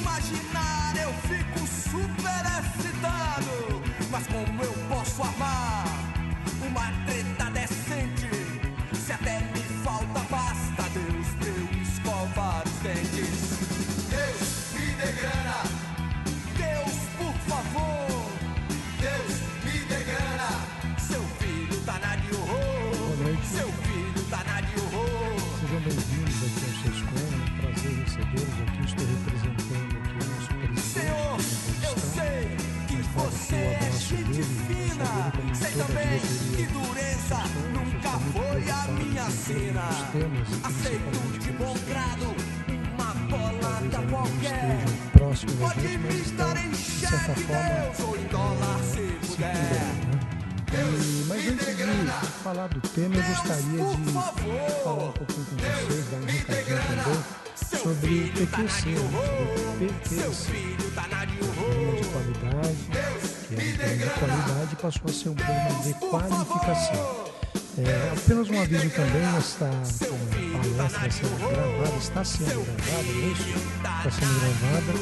imaginar eu fico super excitado. Mas como eu posso armar uma treta decente? Se até me falta pasta, Deus, pra eu escovar os dentes. Deus, me dê grana. Deus, por favor. Deus, me dê grana. Seu filho tá na de horror. Seu filho tá na de horror. Sejam bem-vindos aqui ao Sescom. É um prazer recebê-los aqui. Estou representando aqui o nosso presidente. Senhor, eu sei que você é gente fina. Sei também que dureza nunca foi a minha sina. Aceito de bom grado uma bolada qualquer. Pode me dar em cheque, Deus, ou em dólar se puder. Mas antes de falar do tema, eu gostaria de falar um pouquinho com vocês, dar um recadinho também sobre o PQC, programa de qualidade, que é um programa de qualidade, passou a ser um programa de qualificação. Apenas um aviso também, esta palestra vai ser gravada, está sendo gravada, não é isso? Está sendo gravada,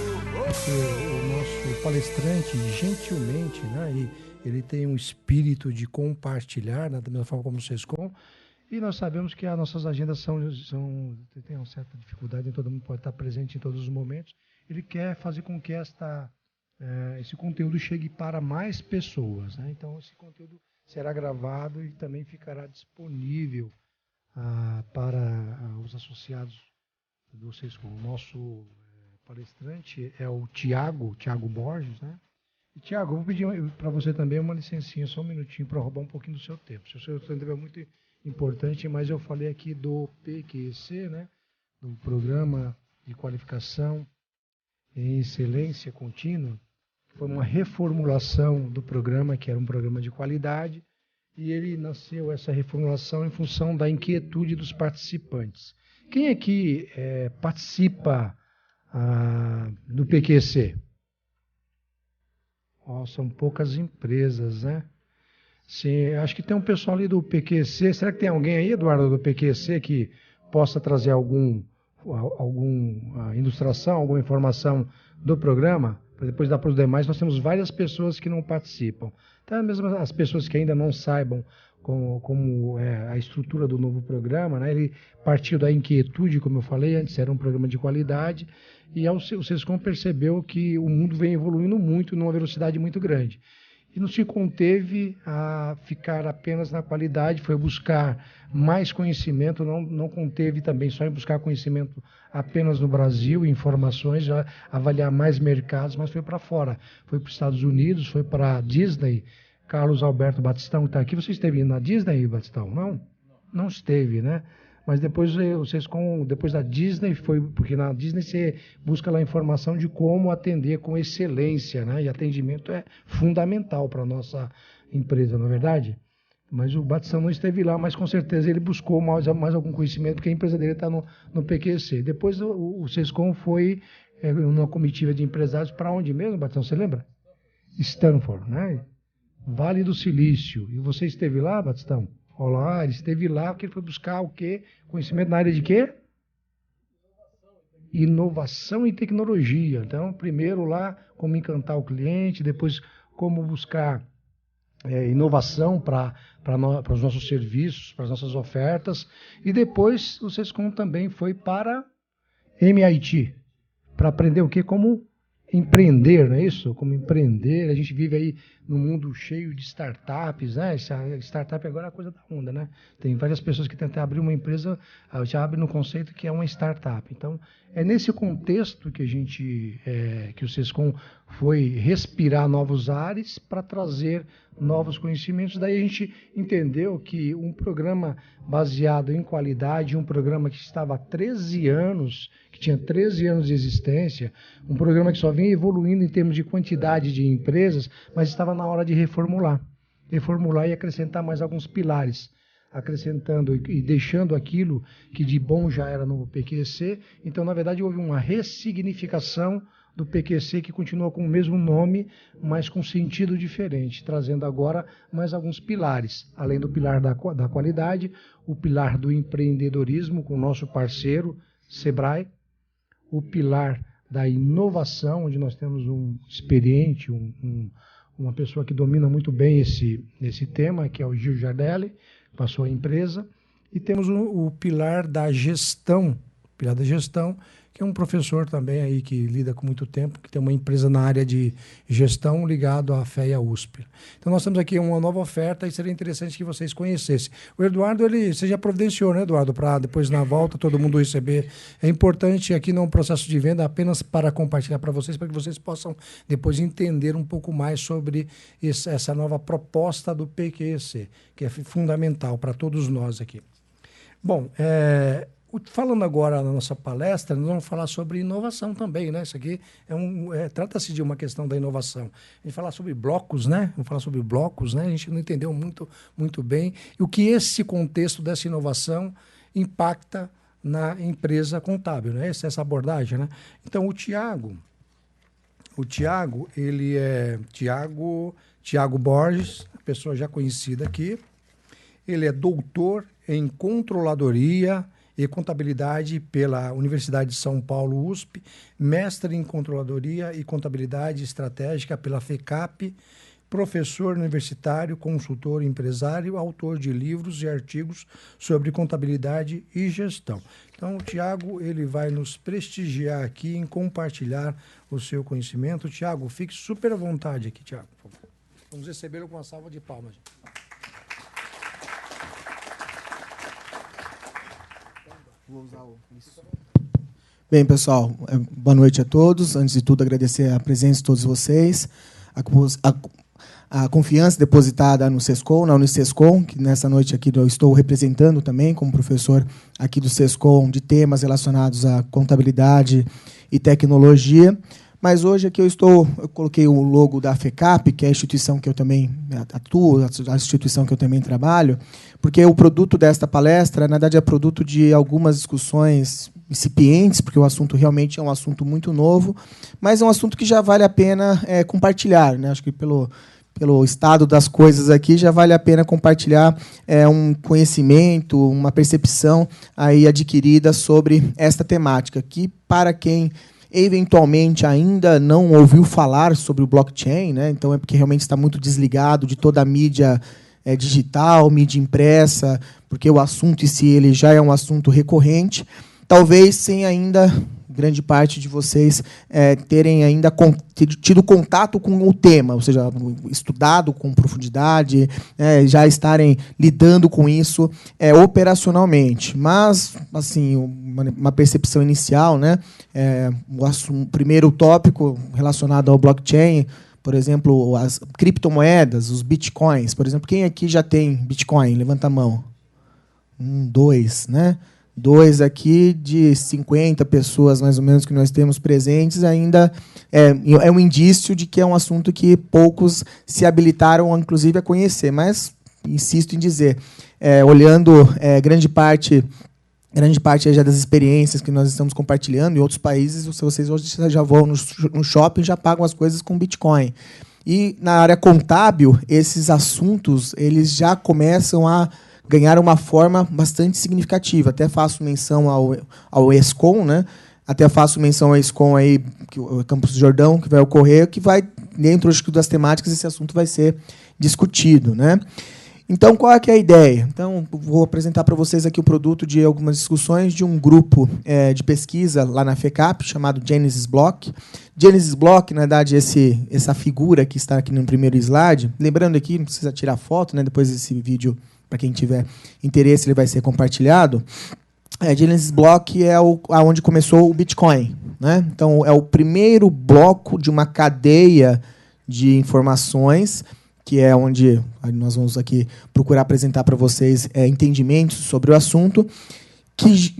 porque o nosso palestrante, gentilmente, né, ele tem um espírito de compartilhar, né, da mesma forma como o Sescom, e nós sabemos que as nossas agendas têm uma certa dificuldade, nem todo mundo pode estar presente em todos os momentos. Ele quer fazer com que esse conteúdo chegue para mais pessoas, né? Então, esse conteúdo será gravado e também ficará disponível para os associados do Sescom. O nosso palestrante é o Tiago Borges, né? E, Tiago, eu vou pedir para você também uma licencinha, só um minutinho, para roubar um pouquinho do seu tempo. Se o seu tempo é muito importante, mas eu falei aqui do PQC, né? Do Programa de Qualificação em Excelência Contínua. Foi uma reformulação do programa, que era um programa de qualidade, e ele nasceu, essa reformulação, em função da inquietude dos participantes. Quem aqui participa do PQC? São poucas empresas, né? Sim, acho que tem um pessoal ali do PQC. Será que tem alguém aí, Eduardo, do PQC, que possa trazer alguma ilustração, alguma informação do programa? Para depois dar para os demais. Nós temos várias pessoas que não participam. Então, mesmo as pessoas que ainda não saibam como é a estrutura do novo programa, né? Ele partiu da inquietude, como eu falei antes, era um programa de qualidade, e o Sescom percebeu que o mundo vem evoluindo muito, numa velocidade muito grande. E não se conteve a ficar apenas na qualidade, foi buscar mais conhecimento, não conteve também só em buscar conhecimento apenas no Brasil, informações, já avaliar mais mercados, mas foi para fora. Foi para os Estados Unidos, foi para a Disney. Carlos Alberto Batistão está aqui. Você esteve na Disney, Batistão? Não? Não esteve, né? Mas depois depois da Disney, porque na Disney você busca lá informação de como atender com excelência, né? E atendimento é fundamental para a nossa empresa, não é verdade? Mas o Batistão não esteve lá, mas com certeza ele buscou mais algum conhecimento, porque a empresa dele está no PQC. Depois o Sescom foi numa comitiva de empresários para onde mesmo, Batistão? Você lembra? Stanford, né? Vale do Silício. E você esteve lá, Batistão? Olá, ele esteve lá porque ele foi buscar o quê? Conhecimento na área de quê? Inovação e tecnologia. Então, primeiro lá, como encantar o cliente, depois como buscar inovação para os nossos serviços, para as nossas ofertas, e depois o Sescom também foi para MIT, para aprender o quê? Como empreender, não é isso? Como empreender, a gente vive aí num mundo cheio de startups, né? Startup agora é a coisa da onda, né? Tem várias pessoas que tentam abrir uma empresa, já abrem no conceito que é uma startup. Então, é nesse contexto que que o Sescom foi respirar novos ares para trazer novos conhecimentos. Daí a gente entendeu que um programa baseado em qualidade, um programa que estava há 13 anos, que tinha 13 anos de existência, um programa que só vinha evoluindo em termos de quantidade de empresas, mas estava na hora de reformular e acrescentar mais alguns pilares, acrescentando e deixando aquilo que de bom já era no PQC. Então, na verdade, houve uma ressignificação do PQC, que continua com o mesmo nome, mas com sentido diferente, trazendo agora mais alguns pilares, além do pilar da qualidade, o pilar do empreendedorismo com o nosso parceiro, Sebrae, o pilar da inovação, onde nós temos um experiente, uma pessoa que domina muito bem esse tema, que é o Gil Jardelli, com a sua empresa. E temos o pilar da gestão, que é um professor também aí que lida com muito tempo, que tem uma empresa na área de gestão ligado à FEA USP. Então nós temos aqui uma nova oferta e seria interessante que vocês conhecessem. O Eduardo, você já providenciou, né, Eduardo, para depois na volta todo mundo receber. É importante aqui não é um processo de venda, apenas para compartilhar para vocês, para que vocês possam depois entender um pouco mais sobre essa nova proposta do PQEC, que é fundamental para todos nós aqui. Bom, falando agora na nossa palestra, nós vamos falar sobre inovação também, né? Isso aqui trata-se de uma questão da inovação. A gente falar sobre blocos, né? Vamos falar sobre blocos, né? A gente não entendeu muito bem o que esse contexto dessa inovação impacta na empresa contábil, né? Essa abordagem, né? Então, o Tiago, ele é Tiago Borges, pessoa já conhecida aqui. Ele é doutor em controladoria e contabilidade pela Universidade de São Paulo, USP, mestre em controladoria e contabilidade estratégica pela FECAP, professor universitário, consultor empresário, autor de livros e artigos sobre contabilidade e gestão. Então, o Tiago, ele vai nos prestigiar aqui em compartilhar o seu conhecimento. Tiago, fique super à vontade aqui, Tiago. Vamos recebê-lo com uma salva de palmas. Vou usar isso. Bem, pessoal, boa noite a todos. Antes de tudo, agradecer a presença de todos vocês, a confiança depositada no SESCOM, na Unisescom, que nessa noite aqui eu estou representando também como professor aqui do SESCOM de temas relacionados à contabilidade e tecnologia. Mas hoje aqui eu coloquei o logo da FECAP, que é a instituição que eu também atuo, a instituição que eu também trabalho, porque o produto desta palestra, na verdade, é produto de algumas discussões incipientes, porque o assunto realmente é um assunto muito novo, mas é um assunto que já vale a pena compartilhar, né? Acho que pelo estado das coisas aqui, já vale a pena compartilhar um conhecimento, uma percepção aí adquirida sobre esta temática, que para quem eventualmente ainda não ouviu falar sobre o blockchain, né? Então é porque realmente está muito desligado de toda a mídia digital, mídia impressa, porque o assunto em si ele já é um assunto recorrente, talvez sem ainda grande parte de vocês terem ainda tido contato com o tema, ou seja, estudado com profundidade, já estarem lidando com isso operacionalmente. Mas, assim, uma percepção inicial, né, o primeiro tópico relacionado ao blockchain, por exemplo, as criptomoedas, os bitcoins. Por exemplo, quem aqui já tem bitcoin? Levanta a mão. 2, né? 2 aqui de 50 pessoas, mais ou menos, que nós temos presentes, ainda é um indício de que é um assunto que poucos se habilitaram, inclusive, a conhecer. Mas, insisto em dizer, olhando grande parte já das experiências que nós estamos compartilhando em outros países, vocês hoje já vão no shopping e já pagam as coisas com Bitcoin. E, na área contábil, esses assuntos eles já começam a ganhar uma forma bastante significativa. Até faço menção ao ESCOM, né? Até faço menção ao ESCOM aí, que o Campus do Jordão, que vai ocorrer, que vai, dentro das temáticas, esse assunto vai ser discutido, né? Então, qual é que é a ideia? Então, vou apresentar para vocês aqui o produto de algumas discussões de um grupo de pesquisa lá na FECAP, chamado Genesis Block. Genesis Block, na verdade, essa figura que está aqui no primeiro slide, lembrando aqui, não precisa tirar foto, né? Depois desse vídeo, para quem tiver interesse, ele vai ser compartilhado. Genesis Block é onde começou o Bitcoin, né? Então, é o primeiro bloco de uma cadeia de informações, que é onde nós vamos aqui procurar apresentar para vocês entendimentos sobre o assunto, que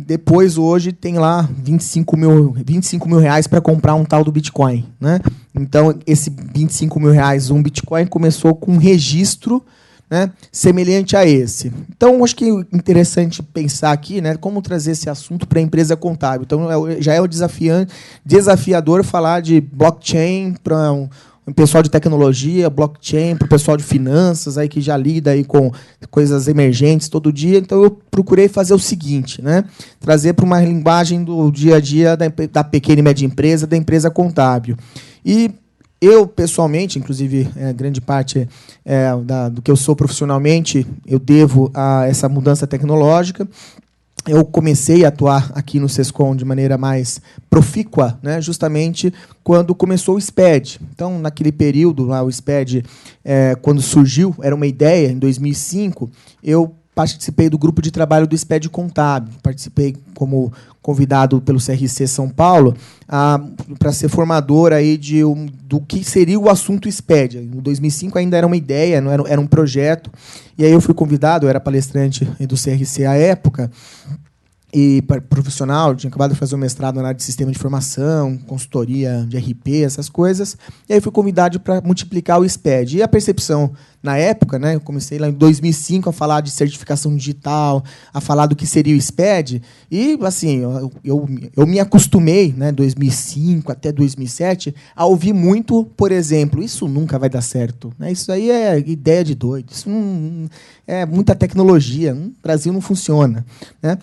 depois, hoje, tem lá 25 mil reais para comprar um tal do Bitcoin, né? Então, esse 25 mil reais, um Bitcoin, começou com um registro, né, semelhante a esse. Então, acho que é interessante pensar aqui, né, como trazer esse assunto para a empresa contábil. Então, já é o desafiador falar de blockchain para o pessoal de tecnologia, blockchain, para o pessoal de finanças, aí que já lida aí com coisas emergentes todo dia. Então, eu procurei fazer o seguinte, né? Trazer para uma linguagem do dia a dia da pequena e média empresa, da empresa contábil. E eu, pessoalmente, inclusive, grande parte do que eu sou profissionalmente, eu devo a essa mudança tecnológica. Eu comecei a atuar aqui no SESCOM de maneira mais profícua, né, justamente quando começou o SPED. Então, naquele período, lá, o SPED, quando surgiu, era uma ideia, em 2005, eu participei do grupo de trabalho do SPED Contábil, participei como convidado pelo CRC São Paulo para ser formador aí do que seria o assunto SPED. Em 2005 ainda era uma ideia, não era um projeto, e aí eu fui convidado, eu era palestrante do CRC à época, e profissional, tinha acabado de fazer um mestrado na área de sistema de informação, consultoria de RP, essas coisas, e aí fui convidado para multiplicar o SPED. E a percepção, na época, né, eu comecei lá em 2005 a falar de certificação digital, a falar do que seria o SPED, e assim, eu me acostumei, né, 2005 até 2007, a ouvir muito, por exemplo, isso nunca vai dar certo, né, isso aí é ideia de doido, isso não é muita tecnologia, no Brasil não funciona, né?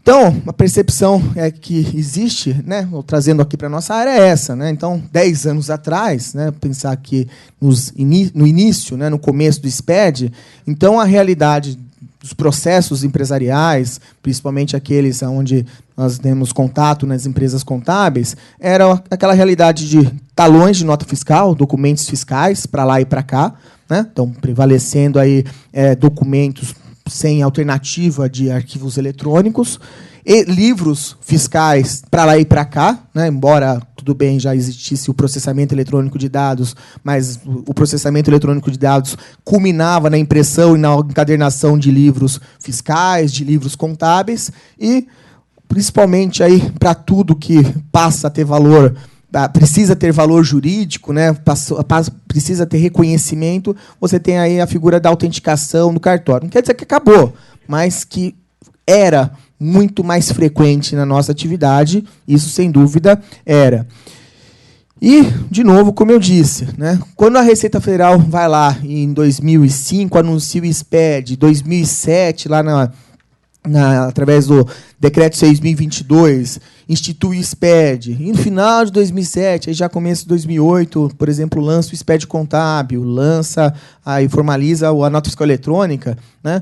Então, a percepção que existe, né, trazendo aqui para a nossa área, é essa. Né? Então, 10 anos atrás, né, pensar que no início, né, no começo do SPED, então a realidade dos processos empresariais, principalmente aqueles onde nós temos contato nas empresas contábeis, era aquela realidade de talões de nota fiscal, documentos fiscais, para lá e para cá. Né? Então, prevalecendo aí, documentos sem alternativa de arquivos eletrônicos, e livros fiscais para lá e para cá, né? Embora, tudo bem, já existisse o processamento eletrônico de dados, mas o processamento eletrônico de dados culminava na impressão e na encadernação de livros fiscais, de livros contábeis, e, principalmente, para tudo que passa a ter valor, precisa ter valor jurídico, né? Precisa ter reconhecimento, você tem aí a figura da autenticação no cartório. Não quer dizer que acabou, mas que era muito mais frequente na nossa atividade, isso, sem dúvida, era. E, de novo, como eu disse, né? Quando a Receita Federal vai lá, em 2005, anuncia o SPED, 2007, lá através do Decreto 6.022, institui o SPED. E no final de 2007, aí já começo de 2008, por exemplo, lança o SPED Contábil, lança e formaliza a nota fiscal eletrônica, né?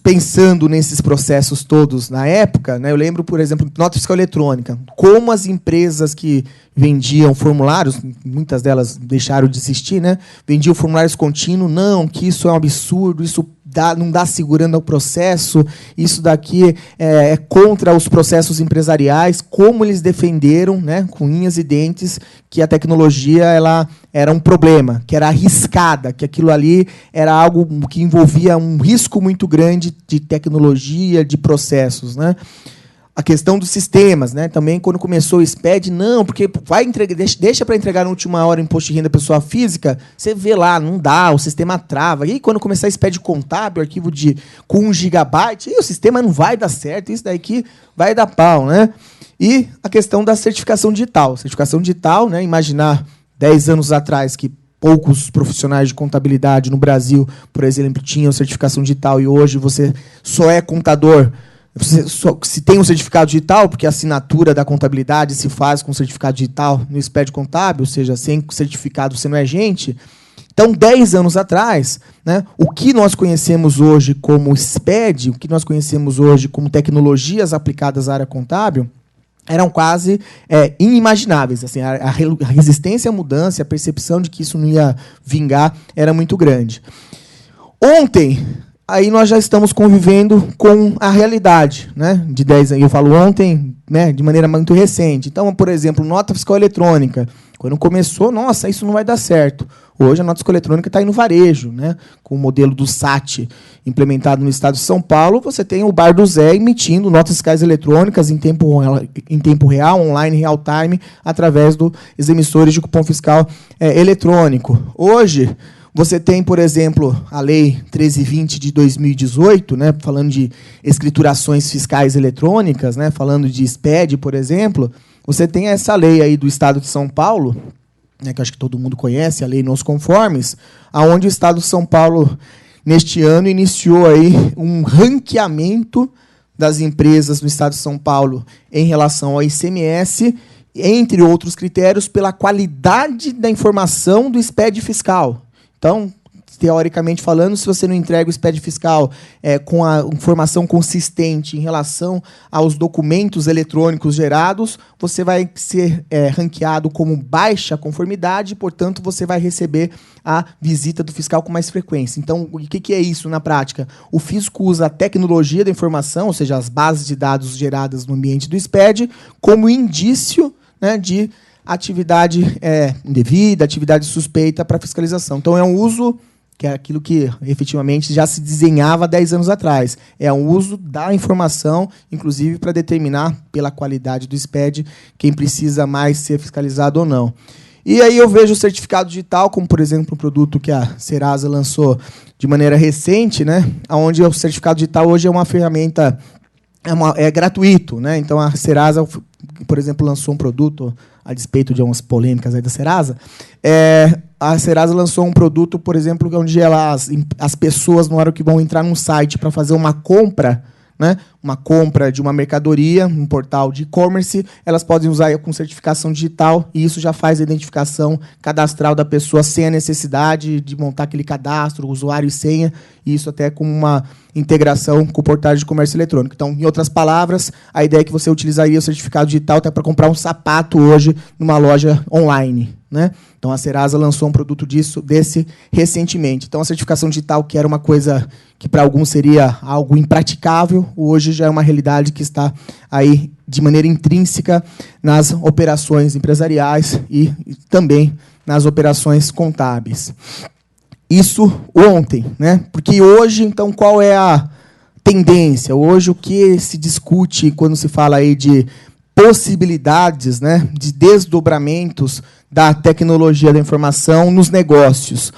Pensando nesses processos todos na época, né, eu lembro, por exemplo, nota fiscal eletrônica, como as empresas que vendiam formulários, muitas delas deixaram de existir, né, vendiam formulários contínuos, não, que isso é um absurdo, isso não dá segurança ao processo, isso daqui é contra os processos empresariais, como eles defenderam, né, com unhas e dentes, que a tecnologia ela era um problema, que era arriscada, que aquilo ali era algo que envolvia um risco muito grande de tecnologia, de processos, né? A questão dos sistemas, né? Também, quando começou o SPED, não, porque vai entregar, deixa para entregar na última hora o imposto de renda da pessoa física, você vê lá, não dá, o sistema trava. E aí, quando começar o SPED contábil, arquivo com 1 GB, o sistema não vai dar certo, isso daqui vai dar pau, né? E a questão da certificação digital. Certificação digital, né? Imaginar 10 anos atrás que poucos profissionais de contabilidade no Brasil, por exemplo, tinham certificação digital, e hoje você só é contador se tem um certificado digital, porque a assinatura da contabilidade se faz com certificado digital no SPED contábil, ou seja, sem certificado você não é gente. Então, 10 anos atrás, né, o que nós conhecemos hoje como SPED, o que nós conhecemos hoje como tecnologias aplicadas à área contábil, eram quase inimagináveis. Assim, a resistência à mudança, a percepção de que isso não ia vingar era muito grande. Ontem, aí nós já estamos convivendo com a realidade, né, de 10 anos. Eu falo ontem, né, de maneira muito recente. Então, por exemplo, nota fiscal eletrônica. Quando começou, nossa, isso não vai dar certo. Hoje a nota fiscal eletrônica está aí no varejo, né, com o modelo do SAT implementado no estado de São Paulo. Você tem o Bar do Zé emitindo notas fiscais eletrônicas em tempo real, online, real time, através dos emissores de cupom fiscal eletrônico. Hoje, você tem, por exemplo, a Lei 1320 de 2018, né, falando de escriturações fiscais eletrônicas, né, falando de SPED, por exemplo. Você tem essa lei aí do Estado de São Paulo, né, que eu acho que todo mundo conhece, a Lei Nos Conformes, aonde o Estado de São Paulo, neste ano, iniciou aí um ranqueamento das empresas do Estado de São Paulo em relação ao ICMS, entre outros critérios, pela qualidade da informação do SPED fiscal. Então, teoricamente falando, se você não entrega o SPED fiscal com a informação consistente em relação aos documentos eletrônicos gerados, você vai ser ranqueado como baixa conformidade, portanto, você vai receber a visita do fiscal com mais frequência. Então, o que é isso na prática? O fisco usa a tecnologia da informação, ou seja, as bases de dados geradas no ambiente do SPED, como indício, né, de atividade indevida, atividade suspeita para fiscalização. Então, é um uso que é aquilo que efetivamente já se desenhava 10 anos atrás. É o uso da informação, inclusive para determinar, pela qualidade do SPED, quem precisa mais ser fiscalizado ou não. E aí eu vejo o certificado digital, como, por exemplo, um produto que a Serasa lançou de maneira recente, né, onde o certificado digital hoje é uma ferramenta, é gratuito, né? Então, a Serasa, por exemplo, lançou um produto, a despeito de umas polêmicas aí da Serasa, a Serasa lançou um produto, por exemplo, onde as pessoas, na hora que vão entrar num site para fazer uma compra, né, uma compra de uma mercadoria, um portal de e-commerce, elas podem usar com certificação digital, e isso já faz a identificação cadastral da pessoa sem a necessidade de montar aquele cadastro, usuário e senha, e isso até com uma integração com o portal de comércio eletrônico. Então, em outras palavras, a ideia é que você utilizaria o certificado digital até para comprar um sapato hoje numa loja online, né? Então, a Serasa lançou um produto desse recentemente. Então, a certificação digital, que era uma coisa que para alguns seria algo impraticável, hoje já é uma realidade que está aí de maneira intrínseca nas operações empresariais e também nas operações contábeis. Isso ontem, né? Porque hoje, então, qual é a tendência? Hoje, o que se discute quando se fala aí de possibilidades, né, de desdobramentos da tecnologia da informação nos negócios?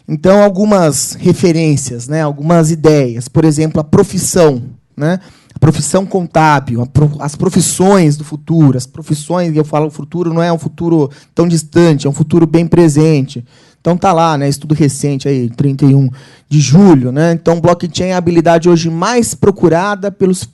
Então, algumas referências, né, algumas ideias. Por exemplo, a profissão, né? A profissão contábil, as profissões do futuro. As profissões, eu falo, o futuro não é um futuro tão distante, é um futuro bem presente. Então, está lá, né, estudo recente, aí, 31 de julho. Né? Então, blockchain é a habilidade hoje mais procurada pelos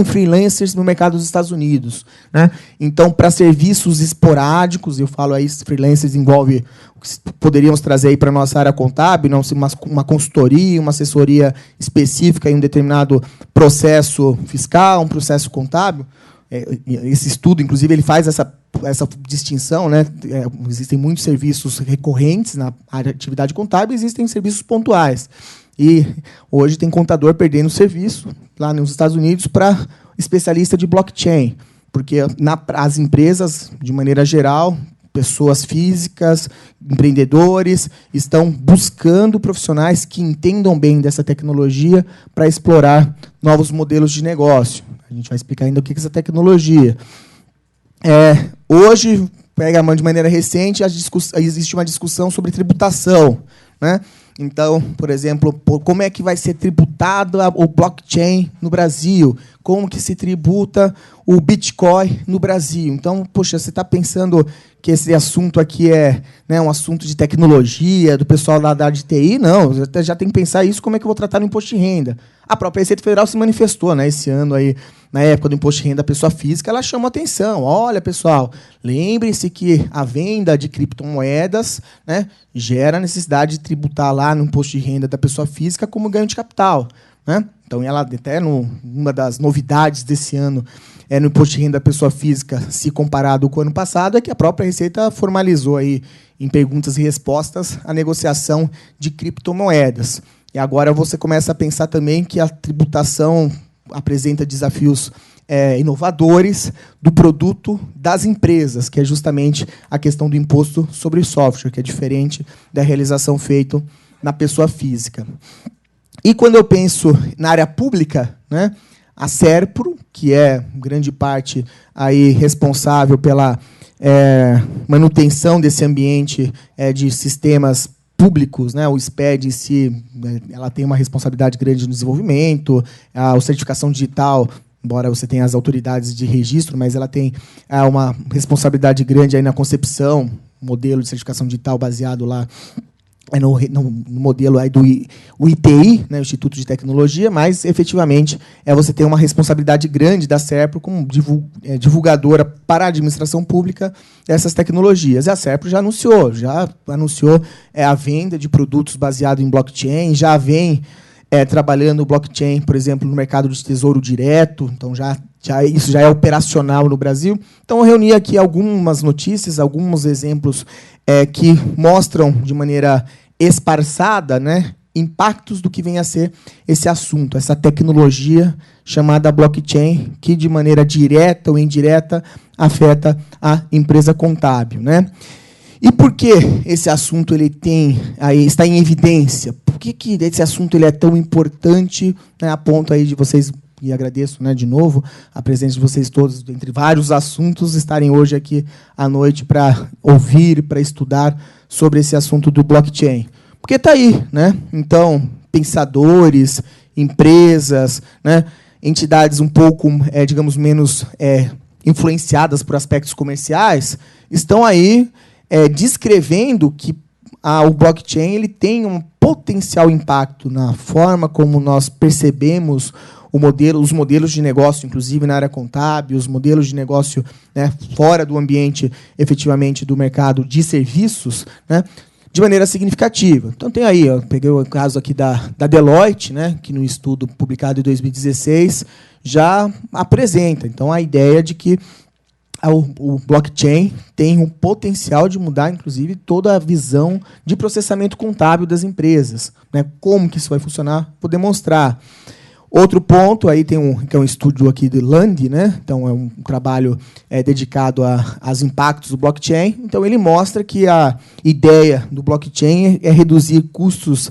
freelancers no mercado dos Estados Unidos. Né? Então, para serviços esporádicos, eu falo aí, freelancers envolve o que poderíamos trazer aí para a nossa área contábil, não uma consultoria, uma assessoria específica em um determinado processo fiscal, um processo contábil. Esse estudo, inclusive, ele faz essa distinção, né? Existem muitos serviços recorrentes na área de atividade contábil, existem serviços pontuais. E hoje tem contador perdendo serviço lá nos Estados Unidos para especialista de blockchain, porque as empresas, de maneira geral, pessoas físicas, empreendedores, estão buscando profissionais que entendam bem dessa tecnologia para explorar novos modelos de negócio. A gente vai explicar ainda o que é essa tecnologia. Hoje, de maneira recente, existe uma discussão sobre tributação. Né? Então, por exemplo, como é que vai ser tributado o blockchain no Brasil? Como que se tributa o Bitcoin no Brasil? Então, poxa, você está pensando que esse assunto aqui é, né, um assunto de tecnologia, do pessoal da área de TI? Não, já tem que pensar isso, como é que eu vou tratar no imposto de renda. A própria Receita Federal se manifestou, né, esse ano, aí, na época do imposto de renda da pessoa física, ela chamou atenção. Olha, pessoal, lembre-se que a venda de criptomoedas, né, gera a necessidade de tributar lá no imposto de renda da pessoa física como ganho de capital. Né? Então, ela até uma das novidades desse ano no imposto de renda da pessoa física, se comparado com o ano passado, é que a própria Receita formalizou aí, em perguntas e respostas, a negociação de criptomoedas. E agora você começa a pensar também que a tributação apresenta desafios inovadores do produto das empresas, que é justamente a questão do imposto sobre software, que é diferente da realização feita na pessoa física. E quando eu penso na área pública, né, a Serpro, que é grande parte aí responsável pela manutenção desse ambiente de sistemas públicos, né, o SPED em si, ela tem uma responsabilidade grande no desenvolvimento, a certificação digital, embora você tenha as autoridades de registro, mas ela tem uma responsabilidade grande aí na concepção modelo de certificação digital baseado lá no modelo aí do ITI, né, o Instituto de Tecnologia, mas, efetivamente, você tem uma responsabilidade grande da Serpro como divulgadora para a administração pública dessas tecnologias. E a Serpro já anunciou a venda de produtos baseados em blockchain, já vem trabalhando o blockchain, por exemplo, no mercado de tesouro direto, então isso já é operacional no Brasil. Então, eu reuni aqui algumas notícias, alguns exemplos que mostram de maneira esparçada, né, impactos do que vem a ser esse assunto, essa tecnologia chamada blockchain, que de maneira direta ou indireta afeta a empresa contábil, né? E por que esse assunto está em evidência? Por que esse assunto é tão importante, né, a ponto aí de vocês, e agradeço, né, de novo a presença de vocês todos, entre vários assuntos, estarem hoje aqui à noite para ouvir, para estudar sobre esse assunto do blockchain. Porque está aí, né? Então, pensadores, empresas, né, entidades um pouco, digamos, menos influenciadas por aspectos comerciais, estão aí descrevendo que o blockchain ele tem um potencial impacto na forma como nós percebemos os modelos de negócio, inclusive na área contábil, os modelos de negócio, né, fora do ambiente, efetivamente, do mercado de serviços, né, de maneira significativa. Então, tem aí, peguei o caso aqui da Deloitte, né, que no estudo publicado em 2016 já apresenta, então, a ideia de que o blockchain tem um potencial de mudar, inclusive, toda a visão de processamento contábil das empresas, né? Como que isso vai funcionar? Vou demonstrar. Outro ponto, aí tem que é um estudo aqui de Lande, né? Então, é um trabalho dedicado aos impactos do blockchain. Então, ele mostra que a ideia do blockchain é reduzir custos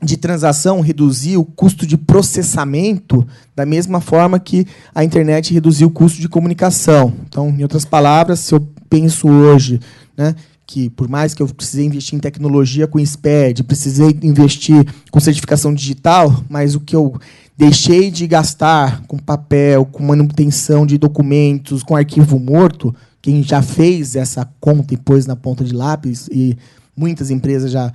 de transação, reduzir o custo de processamento da mesma forma que a internet reduziu o custo de comunicação. Então, em outras palavras, se eu penso hoje, né, que por mais que eu precisei investir em tecnologia com SPED, precisei investir com certificação digital, mas o que eu deixei de gastar com papel, com manutenção de documentos, com arquivo morto, quem já fez essa conta e pôs na ponta de lápis, e muitas empresas já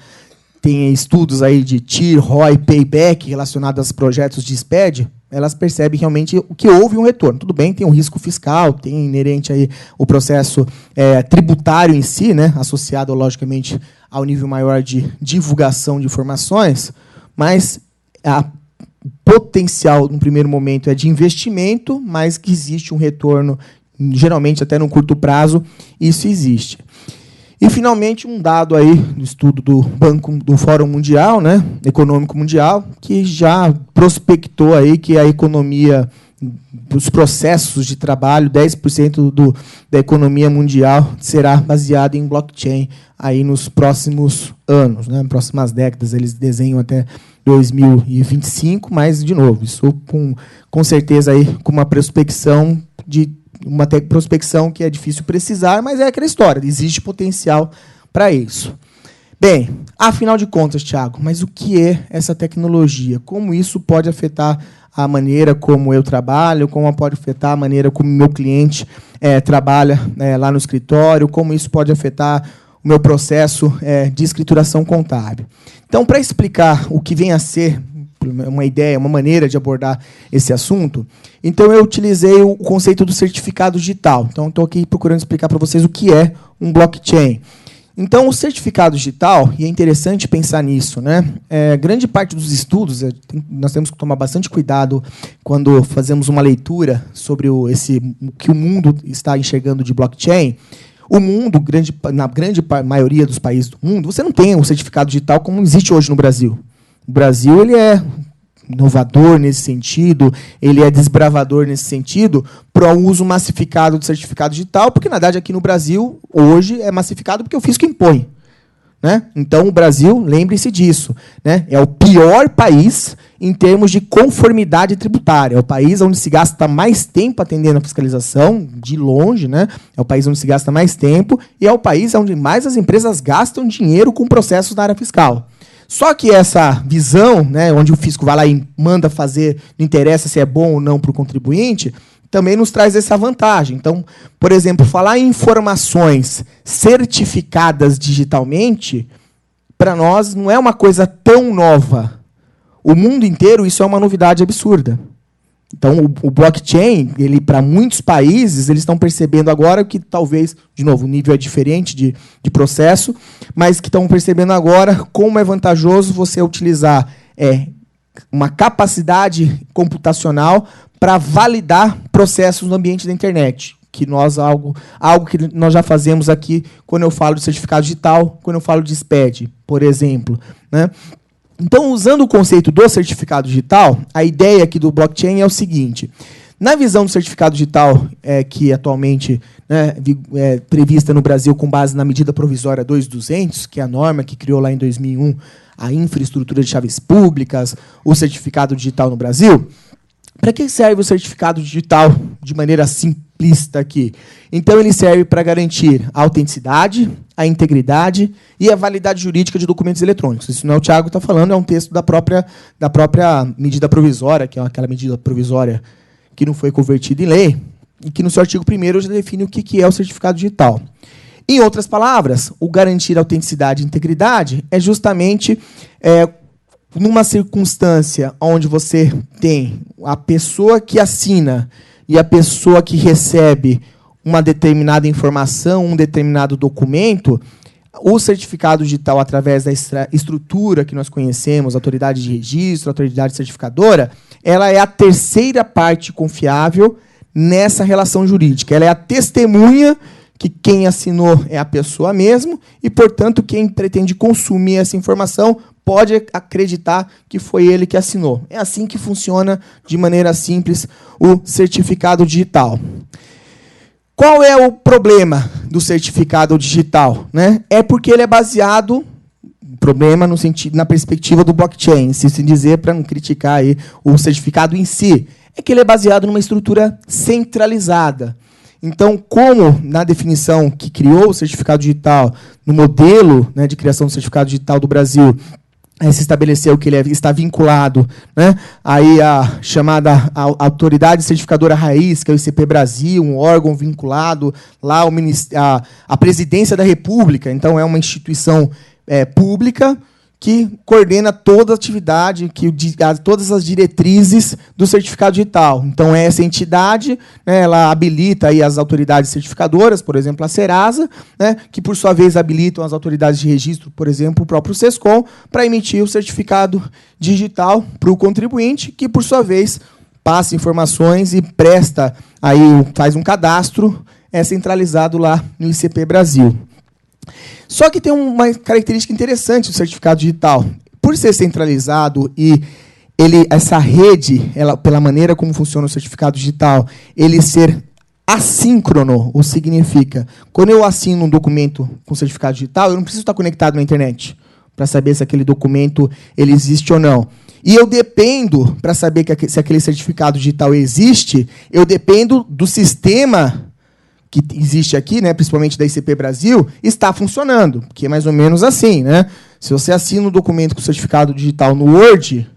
têm estudos aí de TIR, ROI, Payback relacionados aos projetos de SPED, elas percebem realmente que houve um retorno. Tudo bem, tem um risco fiscal, tem inerente aí o processo tributário em si, né, associado, logicamente, ao nível maior de divulgação de informações, mas a potencial, no primeiro momento, é de investimento, mas que existe um retorno, geralmente até no curto prazo, isso existe. E, finalmente, um dado aí do estudo do Fórum Mundial, né, Econômico Mundial, que já prospectou aí que a economia, os processos de trabalho, 10% da economia mundial será baseada em blockchain aí nos próximos anos, né, próximas décadas. Eles desenham até 2025, mas, de novo, isso com certeza aí, com uma prospecção que é difícil precisar, mas é aquela história, existe potencial para isso. Bem, afinal de contas, Thiago, mas o que é essa tecnologia? Como isso pode afetar a maneira como eu trabalho, como pode afetar a maneira como o meu cliente trabalha lá no escritório, como isso pode afetar o meu processo de escrituração contábil? Então, para explicar o que vem a ser uma ideia, uma maneira de abordar esse assunto, então eu utilizei o conceito do certificado digital. Então, estou aqui procurando explicar para vocês o que é um blockchain. Então, o certificado digital, e é interessante pensar nisso, né? Grande parte dos estudos, nós temos que tomar bastante cuidado quando fazemos uma leitura sobre o que o mundo está enxergando de blockchain. O mundo, na grande maioria dos países do mundo, você não tem um certificado digital como existe hoje no Brasil. O Brasil ele é inovador nesse sentido, ele é desbravador nesse sentido, para o uso massificado do certificado digital, porque, na verdade, aqui no Brasil, hoje, é massificado porque o fisco impõe, né? Então, o Brasil, lembre-se disso, né, é o pior país em termos de conformidade tributária. É o país onde se gasta mais tempo atendendo a fiscalização, de longe, né? É o país onde se gasta mais tempo e é o país onde mais as empresas gastam dinheiro com processos na área fiscal. Só que essa visão, né, onde o fisco vai lá e manda fazer, não interessa se é bom ou não para o contribuinte, também nos traz essa vantagem. Então, por exemplo, falar em informações certificadas digitalmente, para nós não é uma coisa tão nova. O mundo inteiro, isso é uma novidade absurda. Então, o blockchain, ele, para muitos países, eles estão percebendo agora que talvez, de novo, o nível é diferente de processo, mas que estão percebendo agora como é vantajoso você utilizar uma capacidade computacional para validar processos no ambiente da internet. Que nós, algo que nós já fazemos aqui quando eu falo de certificado digital, quando eu falo de SPED, por exemplo, né? Então, usando o conceito do certificado digital, a ideia aqui do blockchain é o seguinte. Na visão do certificado digital, que atualmente é prevista no Brasil com base na medida provisória 2200, que é a norma que criou lá em 2001 a infraestrutura de chaves públicas, o certificado digital no Brasil, para que serve o certificado digital de maneira simplista aqui? Então, ele serve para garantir a autenticidade, a integridade e a validade jurídica de documentos eletrônicos. Isso não é o Thiago está falando, é um texto da própria medida provisória, que é aquela medida provisória que não foi convertida em lei, e que no seu artigo 1º já define o que é o certificado digital. Em outras palavras, o garantir a autenticidade e integridade é justamente numa circunstância onde você tem a pessoa que assina e a pessoa que recebe uma determinada informação, um determinado documento, o certificado digital, através da estrutura que nós conhecemos, autoridade de registro, autoridade certificadora, ela é a terceira parte confiável nessa relação jurídica. Ela é a testemunha que quem assinou é a pessoa mesmo e, portanto, quem pretende consumir essa informação pode acreditar que foi ele que assinou. É assim que funciona, de maneira simples, o certificado digital. Qual é o problema do certificado digital? Né? É porque ele é baseado, problema no sentido, na perspectiva do blockchain, se dizer para não criticar aí o certificado em si, é que ele é baseado numa estrutura centralizada. Então, como na definição que criou o certificado digital, no modelo, né, de criação do certificado digital do Brasil, se estabeleceu que ele está vinculado, né, aí a chamada autoridade certificadora raiz, que é o ICP Brasil, um órgão vinculado lá à Presidência da República. Então, é uma instituição pública que coordena toda a atividade, todas as diretrizes do certificado digital. Então, essa entidade, né, ela habilita aí as autoridades certificadoras, por exemplo, a Serasa, né, que, por sua vez, habilitam as autoridades de registro, por exemplo, o próprio SESCOM, para emitir o certificado digital para o contribuinte, que, por sua vez, passa informações e presta, aí, faz um cadastro centralizado lá no ICP Brasil. Só que tem uma característica interessante do certificado digital. Por ser centralizado e essa rede, pela maneira como funciona o certificado digital, ele ser assíncrono, o significa, quando eu assino um documento com certificado digital, eu não preciso estar conectado na internet para saber se aquele documento ele existe ou não. E eu dependo, para saber se aquele certificado digital existe, eu dependo do sistema que existe aqui, né, principalmente da ICP Brasil, está funcionando, que é mais ou menos assim, né? Se você assina um documento com certificado digital no Word,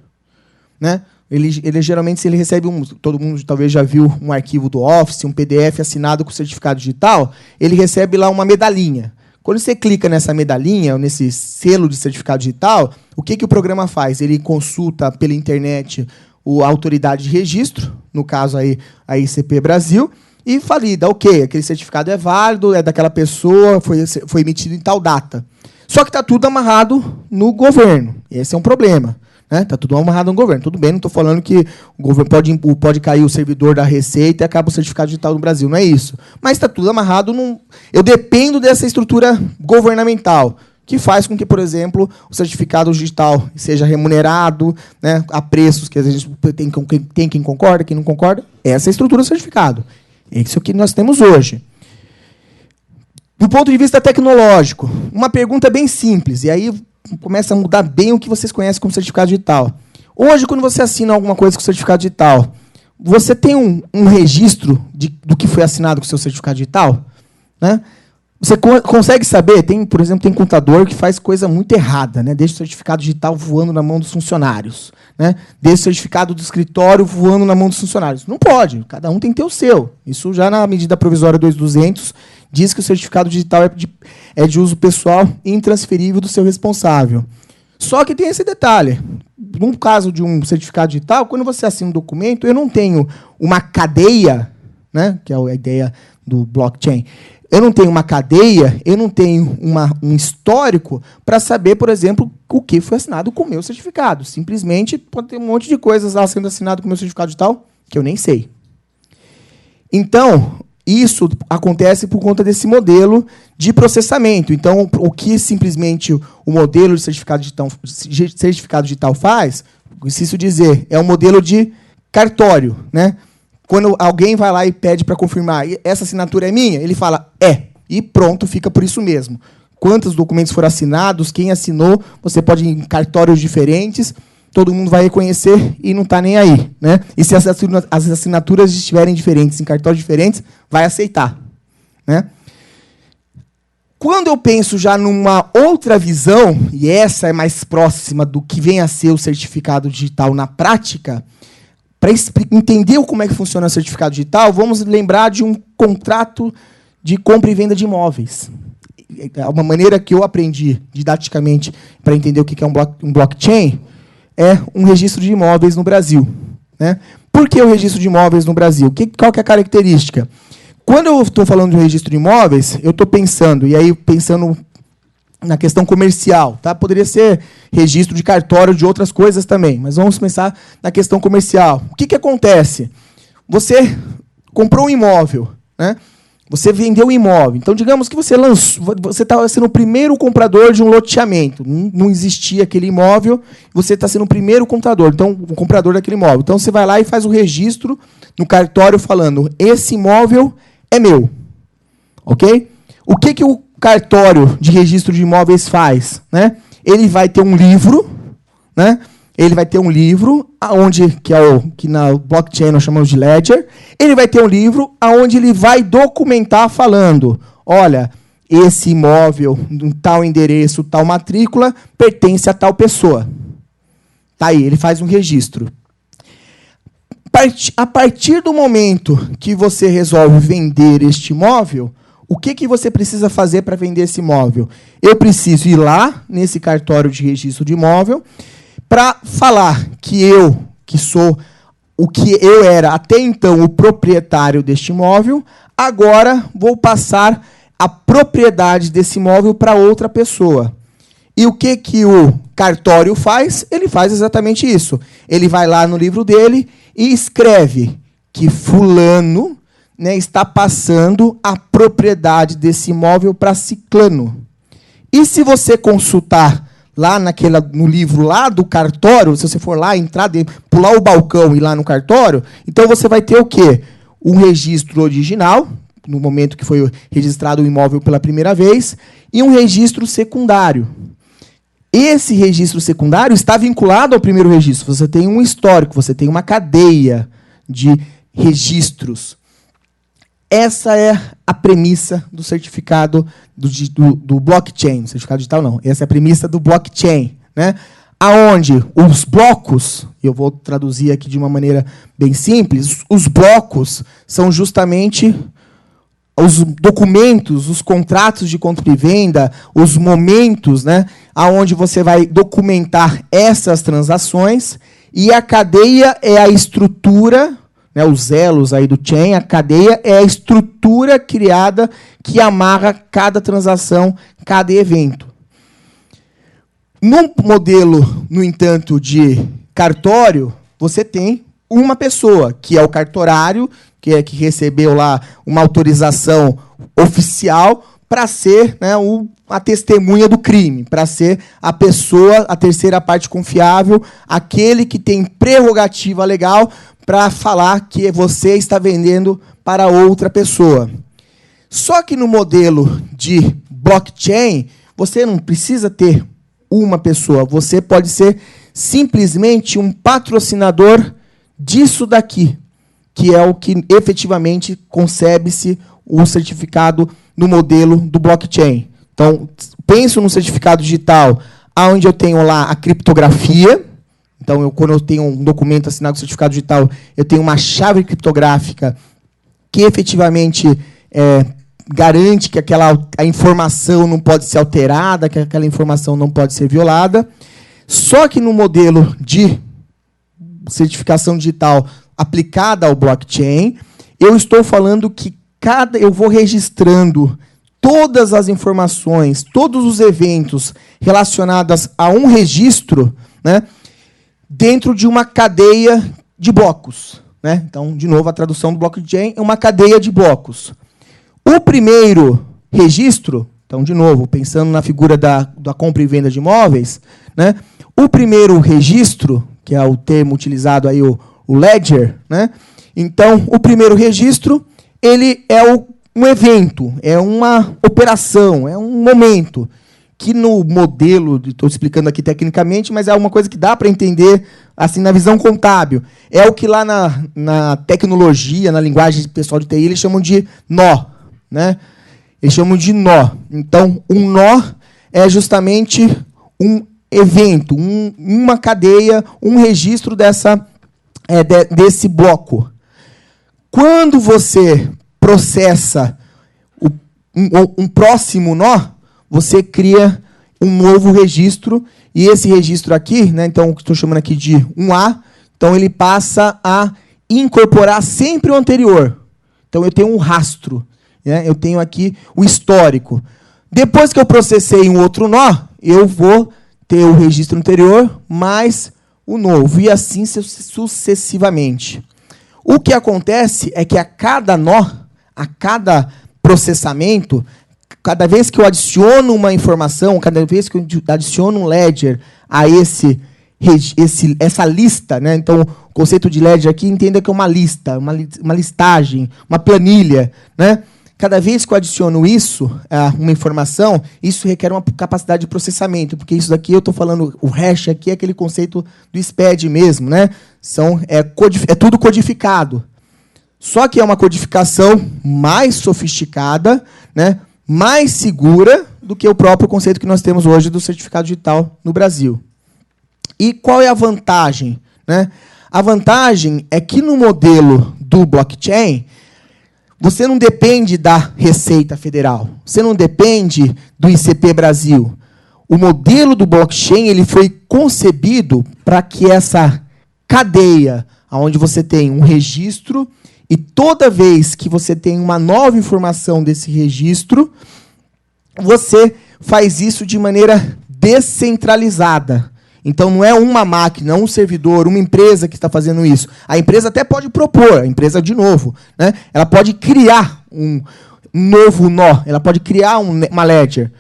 né, ele geralmente, se ele recebe todo mundo talvez já viu um arquivo do Office, um PDF assinado com certificado digital, ele recebe lá uma medalhinha. Quando você clica nessa medalhinha, ou nesse selo de certificado digital, o que o programa faz? Ele consulta pela internet a autoridade de registro, no caso aí a ICP Brasil, e valida, ok, aquele certificado é válido, é daquela pessoa, foi emitido em tal data. Só que está tudo amarrado no governo. Esse é um problema. Está tudo amarrado no governo. Tudo bem, não estou falando que o governo pode cair o servidor da Receita e acaba o certificado digital no Brasil. Não é isso. Mas está tudo amarrado. Eu dependo dessa estrutura governamental, que faz com que, por exemplo, o certificado digital seja remunerado, né, a preços que a gente tem quem concorda, quem não concorda. Essa é a estrutura do certificado. Isso é o que nós temos hoje. Do ponto de vista tecnológico, uma pergunta bem simples, e aí começa a mudar bem o que vocês conhecem como certificado digital. Hoje, quando você assina alguma coisa com certificado digital, você tem um registro do que foi assinado com o seu certificado digital? Né? Você consegue saber, por exemplo, tem contador que faz coisa muito errada, né? Deixa o certificado digital voando na mão dos funcionários, né? Deixa o certificado do escritório voando na mão dos funcionários. Não pode, cada um tem que ter o seu. Isso já na medida provisória 2200 diz que o certificado digital é de uso pessoal e intransferível do seu responsável. Só que tem esse detalhe. No caso de um certificado digital, quando você assina um documento, eu não tenho uma cadeia, né? Que é a ideia do blockchain. Eu não tenho uma cadeia, eu não tenho um histórico para saber, por exemplo, o que foi assinado com o meu certificado. Simplesmente pode ter um monte de coisas lá sendo assinado com o meu certificado digital que eu nem sei. Então, isso acontece por conta desse modelo de processamento. Então, o que simplesmente o modelo de certificado digital faz, preciso dizer, é um modelo de cartório, né? Quando alguém vai lá e pede para confirmar, essa assinatura é minha, ele fala, e pronto, fica por isso mesmo. Quantos documentos foram assinados, quem assinou, você pode ir em cartórios diferentes, todo mundo vai reconhecer e não está nem aí, né? E se as assinaturas estiverem diferentes, em cartórios diferentes, vai aceitar, né? Quando eu penso já numa outra visão, e essa é mais próxima do que vem a ser o certificado digital na prática, para entender como é que funciona o certificado digital, vamos lembrar de um contrato de compra e venda de imóveis. Uma maneira que eu aprendi didaticamente para entender o que é um blockchain é um registro de imóveis no Brasil, né? Por que o registro de imóveis no Brasil? Qual que é a característica? Quando eu estou falando de um registro de imóveis, eu estou pensando na questão comercial, tá? Poderia ser registro de cartório de outras coisas também, mas vamos pensar na questão comercial. O que acontece? Você comprou um imóvel, né? Você vendeu um imóvel. Então, digamos que você está sendo o primeiro comprador de um loteamento. Não existia aquele imóvel, você está sendo o primeiro comprador, então o comprador daquele imóvel. Então, você vai lá e faz o registro no cartório falando: esse imóvel é meu, ok? O que o cartório de registro de imóveis faz, né? Ele vai ter um livro, né? Ele vai ter um livro que na blockchain nós chamamos de ledger. Ele vai ter um livro onde ele vai documentar falando: olha, esse imóvel, tal endereço, tal matrícula, pertence a tal pessoa. Tá aí, ele faz um registro. A partir do momento que você resolve vender este imóvel, o que você precisa fazer para vender esse imóvel? Eu preciso ir lá nesse cartório de registro de imóvel para falar que sou o que eu era até então o proprietário deste imóvel, agora vou passar a propriedade desse imóvel para outra pessoa. E o que o cartório faz? Ele faz exatamente isso. Ele vai lá no livro dele e escreve que fulano, né, está passando a propriedade desse imóvel para ciclano. E se você consultar lá no livro lá do cartório, se você for lá, pular o balcão e ir lá no cartório, então você vai ter o quê? Um registro original, no momento que foi registrado o imóvel pela primeira vez, e um registro secundário. Esse registro secundário está vinculado ao primeiro registro. Você tem um histórico, você tem uma cadeia de registros. Essa é a premissa do certificado do blockchain. Certificado digital não. Essa é a premissa do blockchain, né? Aonde os blocos, eu vou traduzir aqui de uma maneira bem simples, os blocos são justamente os documentos, os contratos de compra e venda, os momentos, né, aonde você vai documentar essas transações, e a cadeia é a estrutura, né, os elos aí do chain, a cadeia é a estrutura criada que amarra cada transação, cada evento. No modelo, no entanto, de cartório, você tem uma pessoa, que é o cartorário, que recebeu lá uma autorização oficial para ser, né, a testemunha do crime, para ser a pessoa, a terceira parte confiável, aquele que tem prerrogativa legal para falar que você está vendendo para outra pessoa. Só que no modelo de blockchain, você não precisa ter uma pessoa, você pode ser simplesmente um patrocinador disso daqui, que é o que efetivamente concebe-se o certificado no modelo do blockchain. Então, penso no certificado digital, onde eu tenho lá a criptografia. Então, quando eu tenho um documento assinado com certificado digital, eu tenho uma chave criptográfica que efetivamente garante que a informação não pode ser alterada, que aquela informação não pode ser violada. Só que no modelo de certificação digital aplicada ao blockchain, eu estou falando que eu vou registrando todas as informações, todos os eventos relacionados a um registro, né, dentro de uma cadeia de blocos. Né? Então, de novo, a tradução do blockchain é uma cadeia de blocos. O primeiro registro, então, de novo, pensando na figura da compra e venda de imóveis, né, o primeiro registro, que é o termo utilizado aí, o ledger, né? Então, o primeiro registro, ele é um evento, é uma operação, é um momento, que no modelo, estou explicando aqui tecnicamente, mas é uma coisa que dá para entender assim na visão contábil. É o que lá na tecnologia, na linguagem pessoal de TI, eles chamam de nó. Né? Eles chamam de nó. Então, um nó é justamente um evento, uma cadeia, um registro desse bloco. Quando você processa um próximo nó, você cria um novo registro, e esse registro aqui, né, então, o que estou chamando aqui de 1A, então ele passa a incorporar sempre o anterior. Então, eu tenho um rastro, né, eu tenho aqui o histórico. Depois que eu processei um outro nó, eu vou ter o registro anterior mais o novo, e assim sucessivamente. O que acontece é que a cada nó, a cada processamento, cada vez que eu adiciono uma informação, cada vez que eu adiciono um ledger a essa lista, né? Então, o conceito de ledger aqui, entenda que é uma lista, uma listagem, uma planilha, né? Cada vez que eu adiciono isso, uma informação, isso requer uma capacidade de processamento, porque isso daqui eu estou falando, o hash aqui é aquele conceito do SPAD mesmo, né? É tudo codificado. Só que é uma codificação mais sofisticada, né? Mais segura do que o próprio conceito que nós temos hoje do certificado digital no Brasil. E qual é a vantagem? Né? A vantagem é que no modelo do blockchain, você não depende da Receita Federal, você não depende do ICP Brasil. O modelo do blockchain ele foi concebido para que essa cadeia, onde você tem um registro, e toda vez que você tem uma nova informação desse registro, você faz isso de maneira descentralizada. Então, não é uma máquina, um servidor, uma empresa que está fazendo isso. A empresa até pode propor, a empresa, de novo, né? Ela pode criar um novo nó, ela pode criar uma ledger.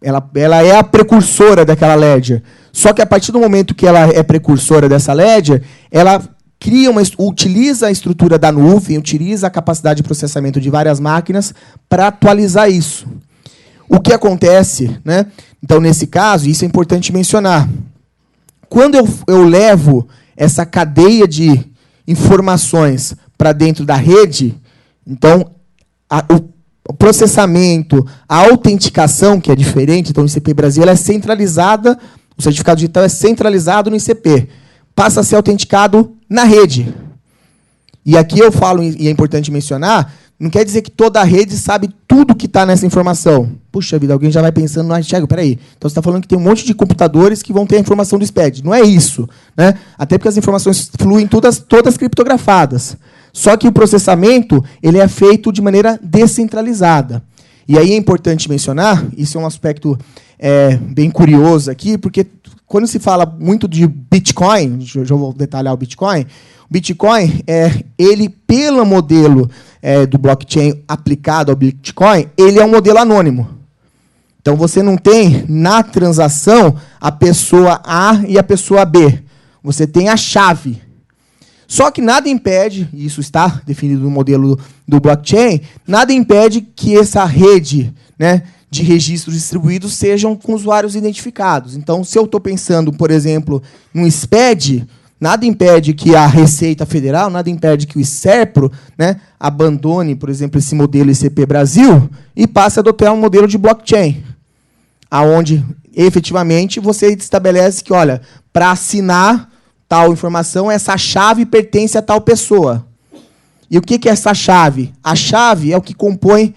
Ela é a precursora daquela ledger. Só que, a partir do momento que ela é precursora dessa ledger, ela utiliza a estrutura da nuvem, utiliza a capacidade de processamento de várias máquinas para atualizar isso. O que acontece, né? Então, nesse caso, isso é importante mencionar. Quando eu levo essa cadeia de informações para dentro da rede, então, o processamento, a autenticação, que é diferente, então, o ICP Brasil ela é centralizada, o certificado digital é centralizado no ICP. Passa a ser autenticado na rede. E aqui eu falo, e é importante mencionar, não quer dizer que toda a rede sabe tudo que está nessa informação. Puxa vida, alguém já vai pensando no hashtag, peraí. Então você está falando que tem um monte de computadores que vão ter a informação do SPAD. Não é isso. Né? Até porque as informações fluem todas criptografadas. Só que o processamento ele é feito de maneira descentralizada. E aí é importante mencionar, isso é um aspecto bem curioso aqui, porque quando se fala muito de Bitcoin, já vou detalhar o Bitcoin ele, pelo modelo do blockchain aplicado ao Bitcoin, ele é um modelo anônimo. Então, você não tem, na transação, a pessoa A e a pessoa B. Você tem a chave. Só que nada impede, e isso está definido no modelo do blockchain, nada impede que essa rede, né, de registros distribuídos sejam com usuários identificados. Então, se eu estou pensando, por exemplo, num SPAD, nada impede que a Receita Federal, nada impede que o SERPRO, né, abandone, por exemplo, esse modelo ICP Brasil e passe a adotar um modelo de blockchain, aonde efetivamente você estabelece que, olha, para assinar tal informação, essa chave pertence a tal pessoa. E o que é essa chave? A chave é o que compõe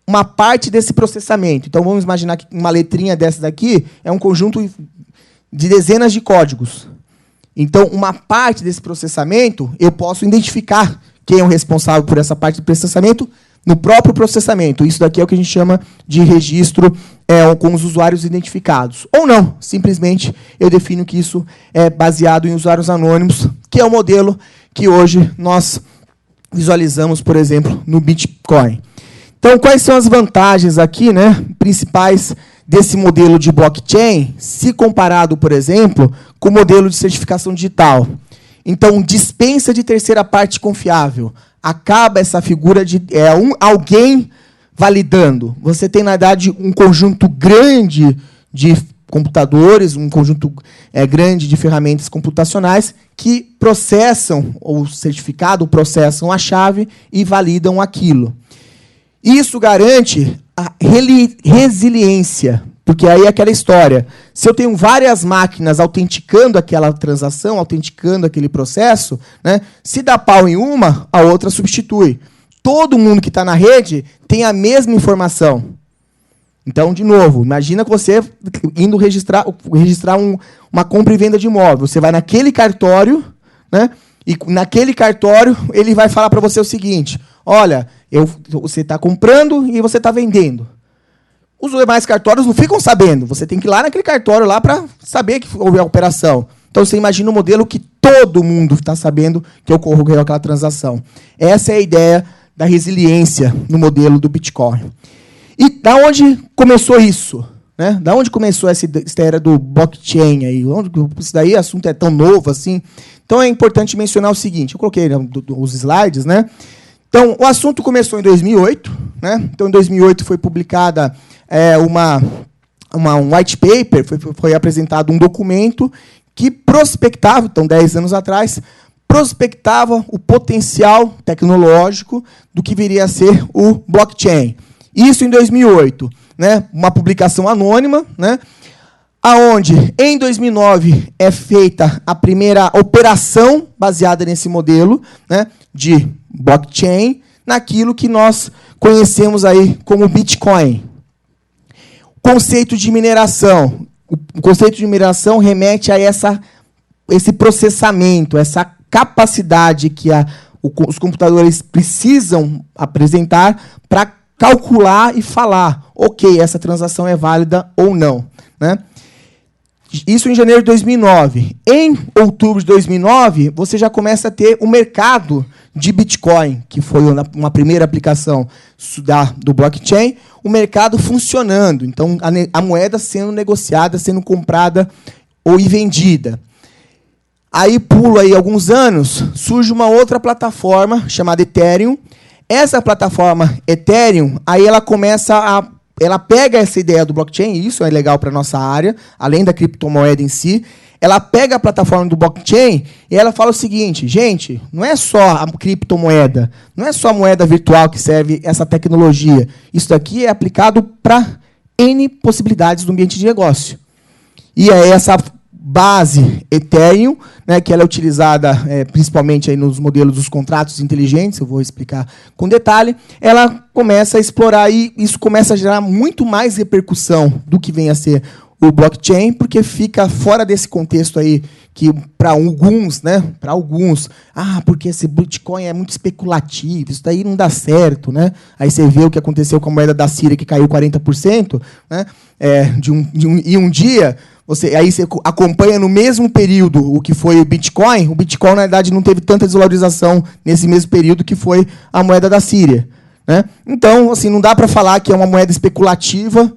uma parte desse processamento. Então, vamos imaginar que uma letrinha dessa daqui é um conjunto de dezenas de códigos. Então, uma parte desse processamento, eu posso identificar quem é o responsável por essa parte do processamento no próprio processamento. Isso daqui é o que a gente chama de registro com os usuários identificados. Ou não, simplesmente eu defino que isso é baseado em usuários anônimos, que é o modelo que hoje nós visualizamos, por exemplo, no Bitcoin. Então, quais são as vantagens aqui, né, principais desse modelo de blockchain, se comparado, por exemplo, com o modelo de certificação digital? Então, dispensa de terceira parte confiável. Acaba essa figura de alguém validando. Você tem, na verdade, um conjunto grande de computadores, um conjunto grande de ferramentas computacionais que processam o certificado, processam a chave e validam aquilo. Isso garante a resiliência, porque aí é aquela história. Se eu tenho várias máquinas autenticando aquela transação, autenticando aquele processo, né, se dá pau em uma, a outra substitui. Todo mundo que está na rede tem a mesma informação. Então, de novo, imagina você indo registrar uma compra e venda de imóvel. Você vai naquele cartório, né, e naquele cartório ele vai falar para você o seguinte: olha, você está comprando e você está vendendo. Os demais cartórios não ficam sabendo. Você tem que ir lá naquele cartório lá para saber que houve a operação. Então, você imagina um modelo que todo mundo está sabendo que ocorreu aquela transação. Essa é a ideia da resiliência no modelo do Bitcoin. E da onde começou isso? Né? Da onde começou essa era do blockchain? Aí? Isso daí, o assunto é tão novo assim. Então, é importante mencionar o seguinte. Eu coloquei os slides, né? Então, o assunto começou em 2008. Né? Então, em 2008 foi publicada um white paper, foi apresentado um documento que prospectava, então, 10 anos atrás, prospectava o potencial tecnológico do que viria a ser o blockchain. Isso em 2008. Né? Uma publicação anônima, né? Aonde, em 2009, é feita a primeira operação baseada nesse modelo, né, de blockchain, naquilo que nós conhecemos aí como Bitcoin. Conceito de mineração. O conceito de mineração remete a esse processamento, essa capacidade que os computadores precisam apresentar para calcular e falar, ok, essa transação é válida ou não. Né? Isso em janeiro de 2009. Em outubro de 2009, você já começa a ter o mercado de Bitcoin, que foi uma primeira aplicação do blockchain, o mercado funcionando. Então, a moeda sendo negociada, sendo comprada ou vendida. Aí, pulo aí alguns anos, surge uma outra plataforma chamada Ethereum. Essa plataforma Ethereum, aí ela pega essa ideia do blockchain, e isso é legal para a nossa área, além da criptomoeda em si, ela pega a plataforma do blockchain e ela fala o seguinte: gente, não é só a criptomoeda, não é só a moeda virtual que serve essa tecnologia. Isso daqui é aplicado para N possibilidades do ambiente de negócio. E é essa base Ethereum, né, que ela é utilizada principalmente aí nos modelos dos contratos inteligentes, eu vou explicar com detalhe, ela começa a explorar e isso começa a gerar muito mais repercussão do que vem a ser o blockchain, porque fica fora desse contexto aí que para alguns, porque esse Bitcoin é muito especulativo, isso daí não dá certo, né? Aí você vê o que aconteceu com a moeda da Síria, que caiu 40%, né? Em um dia. Você acompanha no mesmo período o que foi o Bitcoin, na verdade, não teve tanta desvalorização nesse mesmo período que foi a moeda da Síria. Né? Então, assim, não dá para falar que é uma moeda especulativa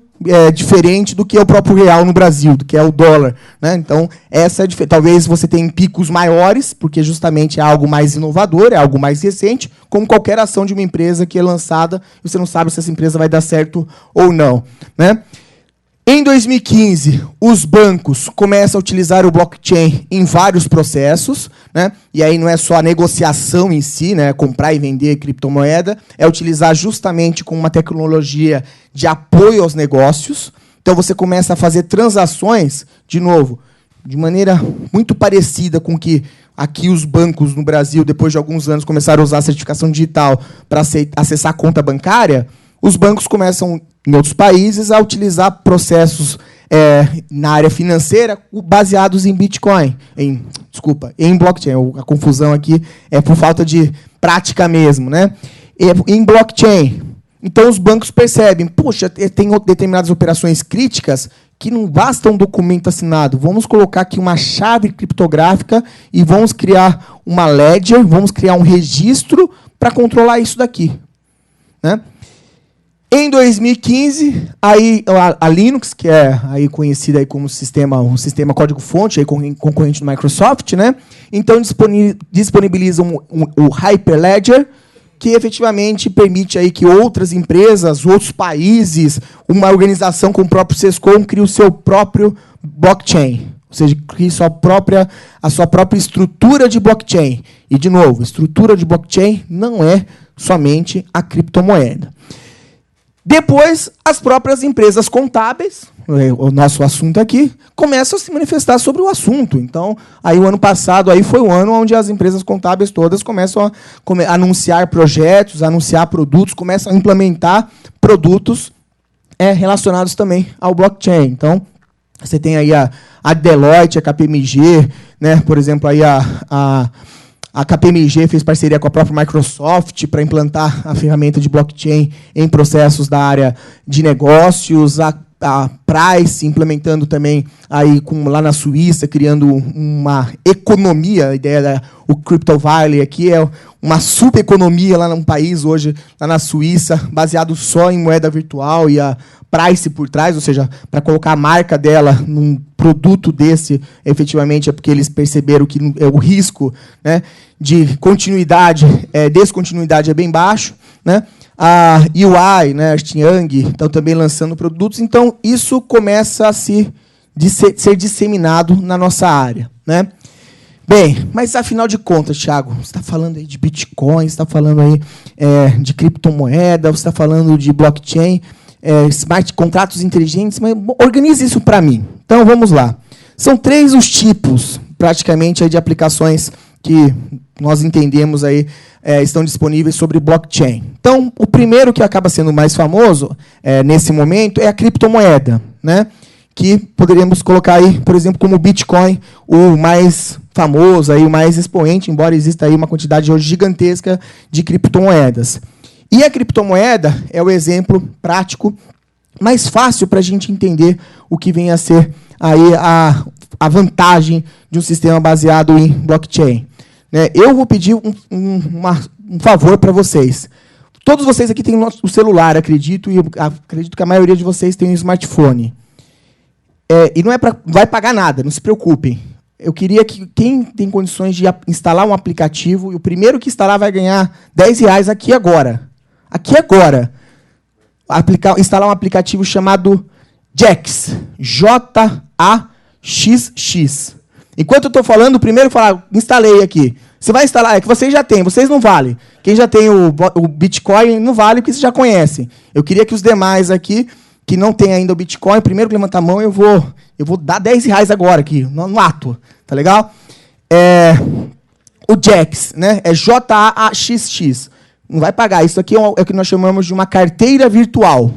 diferente do que é o próprio real no Brasil, do que é o dólar. Né? Então, essa é talvez você tenha picos maiores, porque justamente é algo mais inovador, é algo mais recente, como qualquer ação de uma empresa que é lançada, e você não sabe se essa empresa vai dar certo ou não. Né? Em 2015, os bancos começam a utilizar o blockchain em vários processos, né? E aí não é só a negociação em si, né? Comprar e vender criptomoeda, é utilizar justamente com uma tecnologia de apoio aos negócios. Então você começa a fazer transações, de novo, de maneira muito parecida com que aqui os bancos no Brasil, depois de alguns anos, começaram a usar a certificação digital para acessar a conta bancária. Os bancos começam, em outros países, a utilizar processos na área financeira baseados em Bitcoin. Em blockchain. A confusão aqui é por falta de prática mesmo, né? Em blockchain. Então, os bancos percebem, poxa, tem determinadas operações críticas que não basta um documento assinado. Vamos colocar aqui uma chave criptográfica e vamos criar uma ledger, vamos criar um registro para controlar isso daqui, né? Em 2015, aí, a Linux, que é aí conhecida aí como um sistema código-fonte, concorrente do Microsoft, né? Então, disponibilizam o Hyperledger, que efetivamente permite aí que outras empresas, outros países, uma organização com o próprio SESCOM crie o seu próprio blockchain. Ou seja, crie a sua própria estrutura de blockchain. E, de novo, estrutura de blockchain não é somente a criptomoeda. Depois, as próprias empresas contábeis, o nosso assunto aqui, começam a se manifestar sobre o assunto. Então, aí o ano passado aí foi o ano onde as empresas contábeis todas começam a anunciar projetos, anunciar produtos, começam a implementar produtos relacionados também ao blockchain. Então, você tem aí a Deloitte, a KPMG, né, por exemplo, aí a KPMG fez parceria com a própria Microsoft para implantar a ferramenta de blockchain em processos da área de negócios, a Price implementando também aí lá na Suíça, criando uma economia, a ideia o Crypto Valley aqui é uma super economia lá num país hoje, lá na Suíça, baseado só em moeda virtual e a Price por trás, ou seja, para colocar a marca dela num produto desse, efetivamente é porque eles perceberam que o risco, né, de descontinuidade é bem baixo, né? A UI, né, a Yang, estão também lançando produtos. Então, isso começa a ser disseminado na nossa área, né? Bem, mas afinal de contas, Thiago, você está falando aí de Bitcoin, você está falando aí de criptomoeda, você está falando de blockchain, smart contratos inteligentes, mas organize isso para mim. Então, vamos lá. São 3 os tipos, praticamente, aí, de aplicações que nós entendemos aí estão disponíveis sobre blockchain. Então, o primeiro que acaba sendo mais famoso nesse momento é a criptomoeda, né? Que poderíamos colocar aí, por exemplo, como o Bitcoin, o mais famoso, aí, o mais expoente, embora exista aí uma quantidade hoje gigantesca de criptomoedas. E a criptomoeda é o exemplo prático mais fácil para a gente entender o que vem a ser aí a vantagem de um sistema baseado em blockchain. Eu vou pedir um favor para vocês. Todos vocês aqui têm o celular, acredito, e eu acredito que a maioria de vocês tem um smartphone. E não vai pagar nada, não se preocupem. Eu queria que quem tem condições de instalar um aplicativo, e o primeiro que instalar vai ganhar R$10 aqui agora. Aqui agora. Instalar um aplicativo chamado Jaxx. Jaxx. Enquanto eu estou falando, o primeiro falar, instalei aqui. Você vai instalar, é que vocês já têm, vocês não valem. Quem já tem o Bitcoin não vale, porque vocês já conhecem. Eu queria que os demais aqui, que não tem ainda o Bitcoin, primeiro que levantar a mão, eu vou dar R$10 agora aqui, no ato. Tá legal? O Jaxx, né? É Jaxx. Não vai pagar. Isso aqui é o que nós chamamos de uma carteira virtual.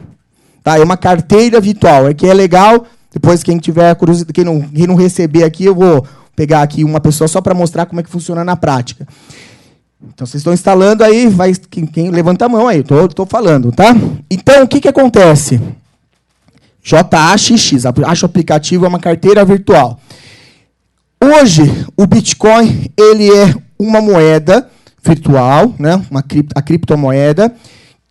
Tá? É uma carteira virtual. É que é legal. Depois, quem tiver curiosidade, quem não receber aqui, eu vou pegar aqui uma pessoa só para mostrar como é que funciona na prática. Então, vocês estão instalando aí, quem levanta a mão aí, estou falando, tá? Então, o que acontece? Jaxx, acho o aplicativo, é uma carteira virtual. Hoje, o Bitcoin ele é uma moeda virtual, né? A criptomoeda,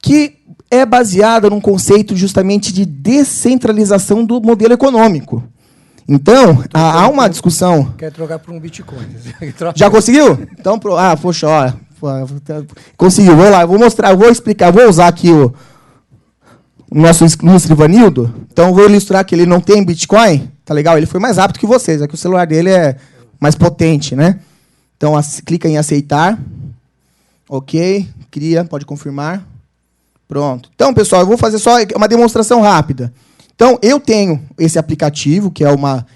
que é baseada num conceito justamente de descentralização do modelo econômico. Então, há uma discussão... Quer trocar por um Bitcoin. Já conseguiu? Então, poxa, olha. Conseguiu, vou lá, eu vou mostrar, eu vou explicar, vou usar aqui o nosso ilustre Ivanildo. Então, eu vou ilustrar que ele não tem Bitcoin. Tá legal? Ele foi mais rápido que vocês. É que o celular dele é mais potente, né? Então, clica em aceitar. Ok. Cria, pode confirmar. Pronto. Então, pessoal, eu vou fazer só uma demonstração rápida. Então, eu tenho esse aplicativo, que é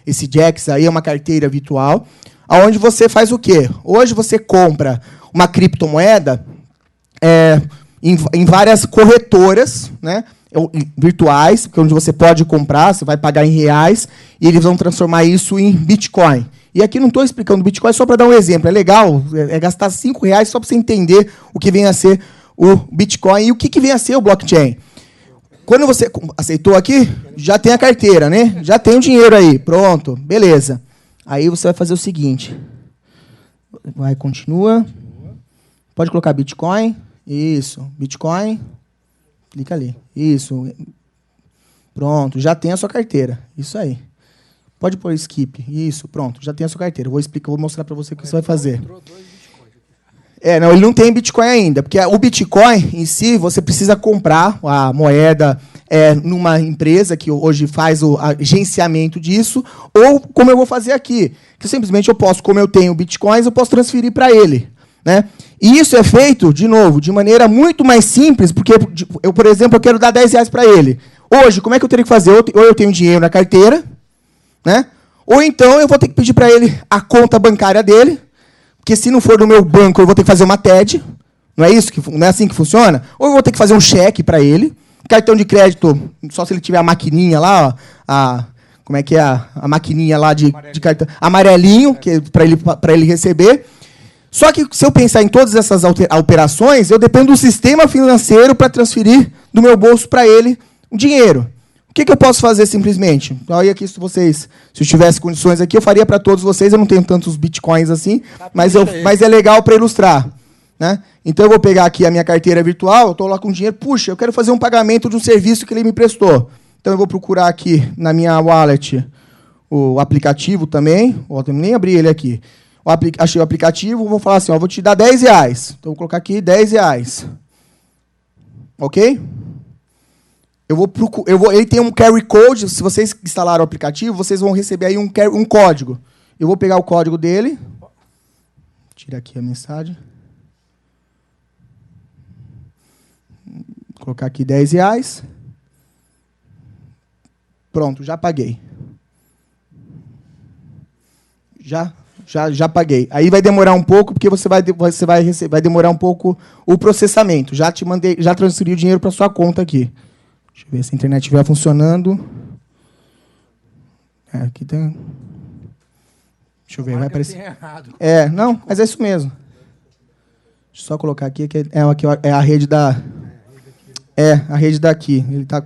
esse Jax aí, é uma carteira virtual, onde você faz o quê? Hoje você compra uma criptomoeda em várias corretoras, né, virtuais, onde você pode comprar, você vai pagar em reais, e eles vão transformar isso em Bitcoin. E aqui não estou explicando Bitcoin só para dar um exemplo. É legal, gastar R$5 só para você entender o que vem a ser o Bitcoin e o que vem a ser o blockchain. Quando você aceitou aqui, já tem a carteira, né? Já tem o dinheiro aí, pronto, beleza. Aí você vai fazer o seguinte. Vai, continua. Pode colocar Bitcoin. Isso, Bitcoin. Clica ali. Isso. Pronto, já tem a sua carteira. Isso aí. Pode pôr skip. Isso, pronto, já tem a sua carteira. Vou mostrar para você o que você vai fazer. Não, ele não tem Bitcoin ainda, porque o Bitcoin em si, você precisa comprar a moeda numa empresa que hoje faz o agenciamento disso, ou como eu vou fazer aqui, que simplesmente como eu tenho Bitcoins, eu posso transferir para ele. Né? E isso é feito, de novo, de maneira muito mais simples, porque eu, por exemplo, eu quero dar R$10 para ele. Hoje, como é que eu teria que fazer? Ou eu tenho dinheiro na carteira, né? Ou então eu vou ter que pedir para ele a conta bancária dele, porque se não for do meu banco, eu vou ter que fazer uma TED. Não é isso? Não é assim que funciona? Ou eu vou ter que fazer um cheque para ele. Cartão de crédito, só se ele tiver a maquininha lá, como é que é? A maquininha lá de cartão. Amarelinho, que é para ele receber. Só que se eu pensar em todas essas operações, eu dependo do sistema financeiro para transferir do meu bolso para ele o dinheiro. O que eu posso fazer simplesmente? Aí aqui, se eu tivesse condições aqui, eu faria para todos vocês. Eu não tenho tantos bitcoins assim, mas é legal para ilustrar. Né? Então, eu vou pegar aqui a minha carteira virtual, eu estou lá com dinheiro. Puxa, eu quero fazer um pagamento de um serviço que ele me prestou. Então, eu vou procurar aqui na minha wallet o aplicativo também. Eu nem abri ele aqui. Achei o aplicativo, vou falar assim, vou te dar R$10. Então, vou colocar aqui R$10. Ok? Ele tem um carry code. Se vocês instalaram o aplicativo, vocês vão receber aí um código. Eu vou pegar o código dele. Tira aqui a mensagem. Vou colocar aqui R$10. Pronto, já paguei. Já paguei. Aí vai demorar um pouco, porque vai demorar um pouco o processamento. Já transferi o dinheiro para sua conta aqui. Deixa eu ver se a internet estiver funcionando. Aqui tem. Deixa eu ver, vai aparecer. Não, mas é isso mesmo. Deixa eu só colocar aqui, que é a rede da. A rede daqui. Ele está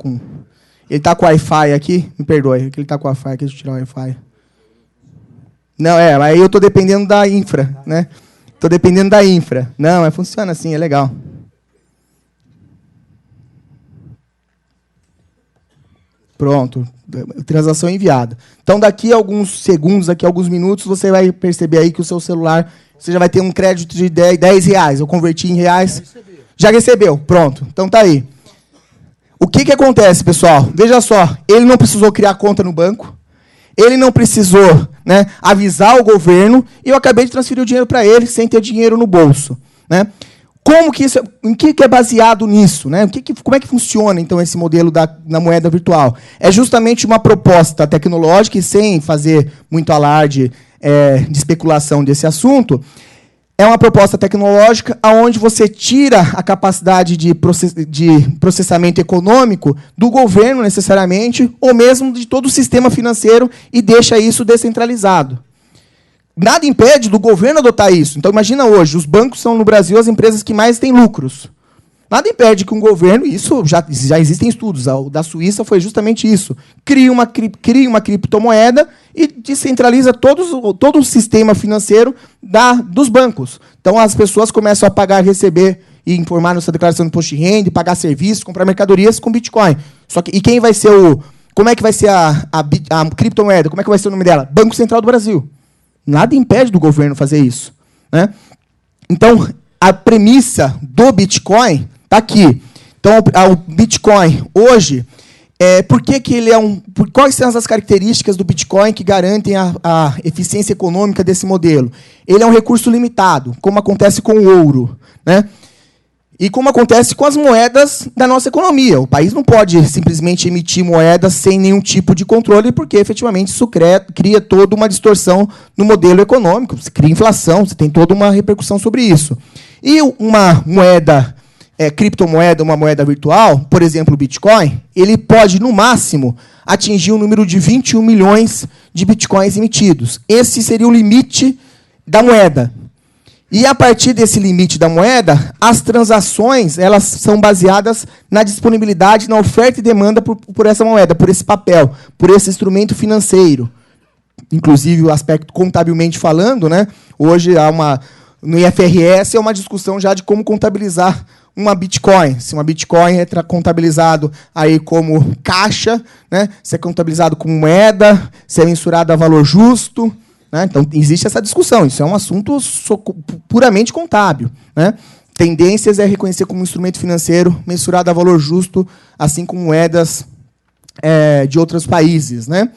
com Wi-Fi aqui. Me perdoe, que ele está com Wi-Fi aqui. Deixa eu tirar o Wi-Fi. Não, aí eu estou dependendo da infra, né? Estou dependendo da infra. Não, mas funciona assim, é legal. Pronto, transação enviada. Então, daqui a alguns segundos, daqui a alguns minutos, você vai perceber aí que o seu celular, você já vai ter um crédito de R$10. Eu converti em reais. Já recebeu, pronto. Então, tá aí. O que acontece, pessoal? Veja só, ele não precisou criar conta no banco, ele não precisou, né, avisar o governo, e eu acabei de transferir o dinheiro para ele sem ter dinheiro no bolso. Né? Como que isso, em que é baseado nisso? Né? Como é que funciona, então, esse modelo da moeda virtual? É justamente uma proposta tecnológica, e sem fazer muito alarde de especulação desse assunto, é uma proposta tecnológica onde você tira a capacidade de processamento econômico do governo, necessariamente, ou mesmo de todo o sistema financeiro, e deixa isso descentralizado. Nada impede do governo adotar isso. Então, imagina hoje, os bancos são, no Brasil, as empresas que mais têm lucros. Nada impede que um governo, isso já existem estudos, o da Suíça foi justamente isso, cria uma criptomoeda e descentraliza todo o sistema financeiro dos bancos. Então, as pessoas começam a pagar, receber e informar na sua declaração de imposto de renda, pagar serviços, comprar mercadorias com Bitcoin. E quem vai ser como é que vai ser a criptomoeda? Como é que vai ser o nome dela? Banco Central do Brasil. Nada impede do governo fazer isso. Né? Então, a premissa do Bitcoin está aqui. Então, Então, o Bitcoin, hoje, por que ele quais são as características do Bitcoin que garantem a eficiência econômica desse modelo? Ele é um recurso limitado, como acontece com o ouro, né? E como acontece com as moedas da nossa economia. O país não pode simplesmente emitir moedas sem nenhum tipo de controle, porque, efetivamente, isso cria toda uma distorção no modelo econômico. Você cria inflação, você tem toda uma repercussão sobre isso. E uma moeda, criptomoeda, uma moeda virtual, por exemplo, o Bitcoin, ele pode, no máximo, atingir um número de 21 milhões de Bitcoins emitidos. Esse seria o limite da moeda. E, a partir desse limite da moeda, as transações elas são baseadas na disponibilidade, na oferta e demanda por essa moeda, por esse papel, por esse instrumento financeiro. Inclusive, o aspecto contabilmente falando, né? Hoje, no IFRS, é uma discussão já de como contabilizar uma Bitcoin. Se uma Bitcoin é contabilizado aí como caixa, né? Se é contabilizado como moeda, se é mensurado a valor justo. Né? Então, existe essa discussão. Isso é um assunto puramente contábil. Né? Tendências é reconhecer como instrumento financeiro mensurado a valor justo, assim como moedas de outros países. Né?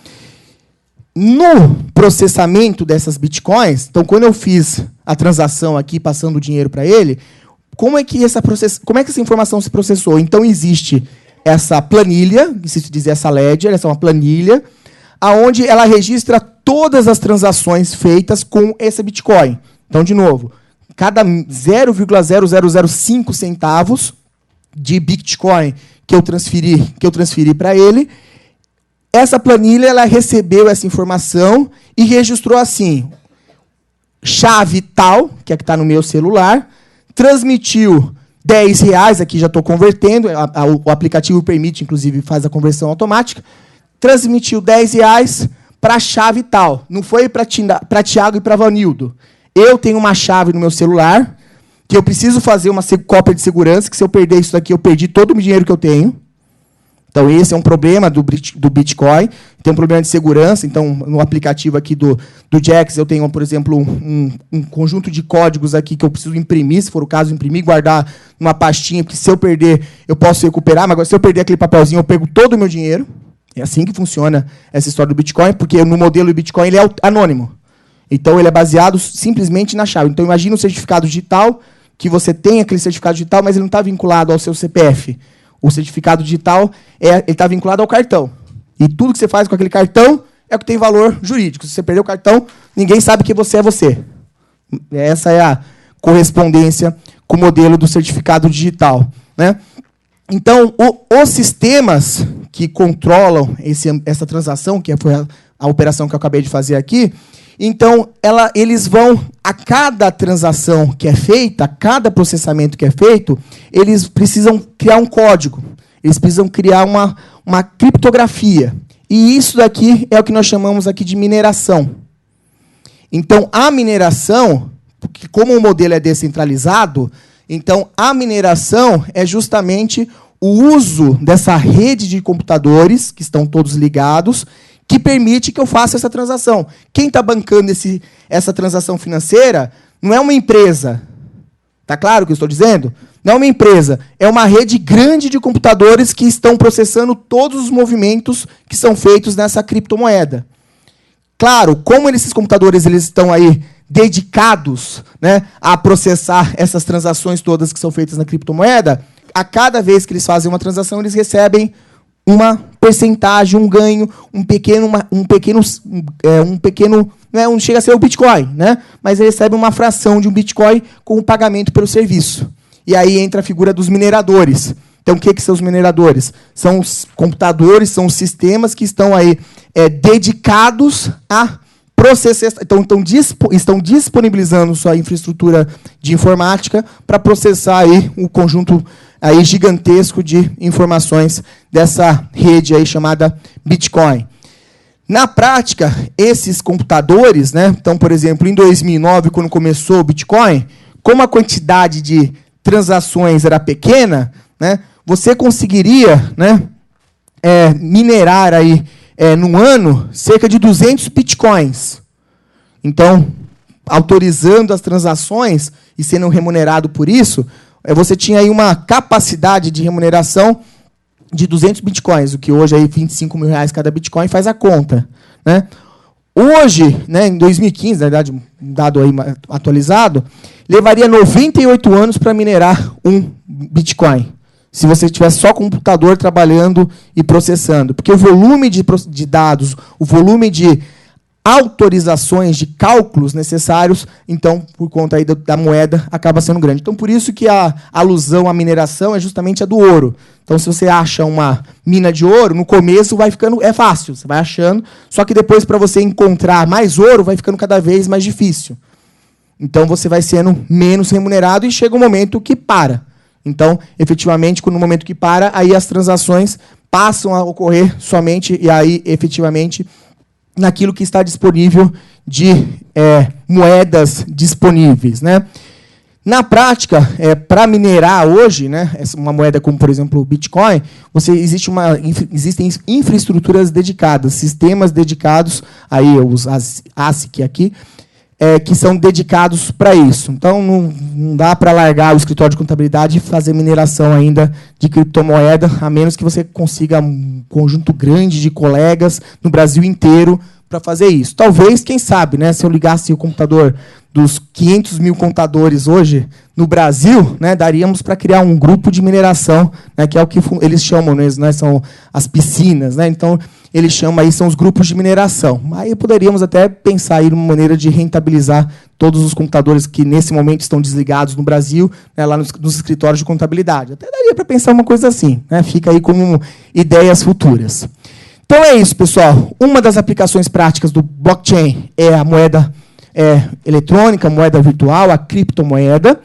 No processamento dessas bitcoins, então, quando eu fiz a transação aqui, passando o dinheiro para ele, como é que essa informação se processou? Então, existe essa planilha, que se diz essa ledger, essa é uma planilha, onde ela registra todas as transações feitas com esse Bitcoin. Então, de novo, cada 0,0005 centavos de Bitcoin que eu transferi para ele, essa planilha ela recebeu essa informação e registrou assim: chave tal, que é que está no meu celular, transmitiu R$10, aqui já estou convertendo, o aplicativo permite, inclusive, faz a conversão automática, transmitiu R$10 para a chave tal. Não foi para Tiago e para Vanildo. Eu tenho uma chave no meu celular, que eu preciso fazer uma cópia de segurança, que se eu perder isso daqui, eu perdi todo o dinheiro que eu tenho. Então, esse é um problema do Bitcoin. Tem um problema de segurança. Então, no aplicativo aqui do Jax, eu tenho, por exemplo, um conjunto de códigos aqui que eu preciso imprimir, se for o caso, imprimir, guardar numa pastinha, porque se eu perder, eu posso recuperar, mas agora, se eu perder aquele papelzinho, eu perco todo o meu dinheiro. É assim que funciona essa história do Bitcoin, porque no modelo do Bitcoin ele é anônimo. Então, ele é baseado simplesmente na chave. Então, imagina um certificado digital, que você tem aquele certificado digital, mas ele não está vinculado ao seu CPF. O certificado digital ele está vinculado ao cartão. E tudo que você faz com aquele cartão é o que tem valor jurídico. Se você perder o cartão, ninguém sabe que você é você. Essa é a correspondência com o modelo do certificado digital. Né? Então, os sistemas que controlam essa transação, que foi a operação que eu acabei de fazer aqui, então, eles vão, a cada transação que é feita, a cada processamento que é feito, eles precisam criar um código, eles precisam criar uma criptografia. E isso daqui é o que nós chamamos aqui de mineração. Então, a mineração, porque como o modelo é descentralizado, então a mineração é justamente o uso dessa rede de computadores, que estão todos ligados, que permite que eu faça essa transação. Quem está bancando essa transação financeira não é uma empresa. Está claro o que eu estou dizendo? Não é uma empresa. É uma rede grande de computadores que estão processando todos os movimentos que são feitos nessa criptomoeda. Claro, como esses computadores eles estão aí dedicados, né, a processar essas transações todas que são feitas na criptomoeda, a cada vez que eles fazem uma transação, eles recebem uma porcentagem, um ganho, um pequeno, não chega a ser o Bitcoin, né? Mas ele recebe uma fração de um Bitcoin com o pagamento pelo serviço. E aí entra a figura dos mineradores. Então, o que são os mineradores? São os computadores, são os sistemas que estão aí dedicados a processar, estão disponibilizando sua infraestrutura de informática para processar aí um conjunto aí gigantesco de informações dessa rede aí chamada Bitcoin. Na prática, esses computadores, né, então, por exemplo, em 2009, quando começou o Bitcoin, como a quantidade de transações era pequena, né, você conseguiria, né, minerar aí, num ano cerca de 200 Bitcoins. Então, autorizando as transações e sendo remunerado por isso, você tinha aí uma capacidade de remuneração de 200 bitcoins, o que hoje aí 25 mil reais cada bitcoin faz a conta, né? Hoje, né, em 2015, na verdade, um dado aí atualizado, levaria 98 anos para minerar um bitcoin, se você tivesse só computador trabalhando e processando, porque o volume de dados, o volume de autorizações de cálculos necessários, então, por conta aí da moeda, acaba sendo grande. Então, por isso que a alusão à mineração é justamente a do ouro. Então, se você acha uma mina de ouro, no começo vai ficando, é fácil, você vai achando, só que depois, para você encontrar mais ouro, vai ficando cada vez mais difícil. Então, você vai sendo menos remunerado e chega um momento que para. Então, efetivamente, no momento que para, aí as transações passam a ocorrer somente, e aí, efetivamente, naquilo que está disponível de moedas disponíveis, né? Na prática, para minerar hoje, né, uma moeda como, por exemplo, o Bitcoin, existem infraestruturas dedicadas, sistemas dedicados, aí os ASIC aqui, que são dedicados para isso. Então, não dá para largar o escritório de contabilidade e fazer mineração ainda de criptomoeda, a menos que você consiga um conjunto grande de colegas no Brasil inteiro para fazer isso. Talvez, quem sabe, né, se eu ligasse o computador dos 500 mil contadores hoje no Brasil, né, daríamos para criar um grupo de mineração, né, que é o que eles chamam, né, são as piscinas, né, então eles chamam aí, são os grupos de mineração. Aí poderíamos até pensar aí numa maneira de rentabilizar todos os computadores que nesse momento estão desligados no Brasil, né, lá nos escritórios de contabilidade. Até daria para pensar uma coisa assim, né, fica aí como ideias futuras. Então é isso, pessoal. Uma das aplicações práticas do blockchain é a moeda eletrônica, moeda virtual, a criptomoeda.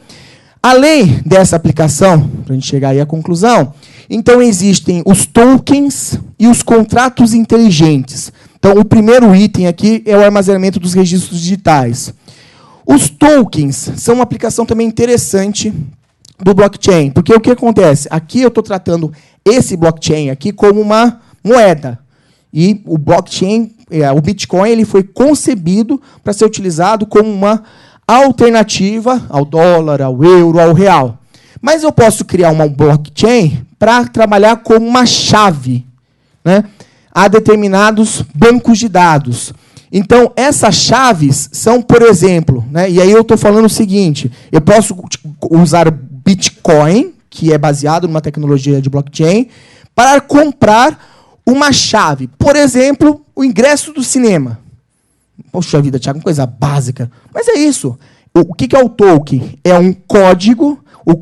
Além dessa aplicação, para a gente chegar aí à conclusão, então existem os tokens e os contratos inteligentes. Então, o primeiro item aqui é o armazenamento dos registros digitais. Os tokens são uma aplicação também interessante do blockchain, porque o que acontece? Aqui eu estou tratando esse blockchain aqui como uma moeda. E o blockchain, o Bitcoin, ele foi concebido para ser utilizado como uma alternativa ao dólar, ao euro, ao real. Mas eu posso criar uma blockchain para trabalhar como uma chave, né, a determinados bancos de dados. Então, essas chaves são, por exemplo, né, e aí eu estou falando o seguinte, eu posso usar Bitcoin, que é baseado numa tecnologia de blockchain, para comprar uma chave. Por exemplo, o ingresso do cinema. Poxa vida, Thiago, uma coisa básica. Mas é isso. O que é o token? É um código,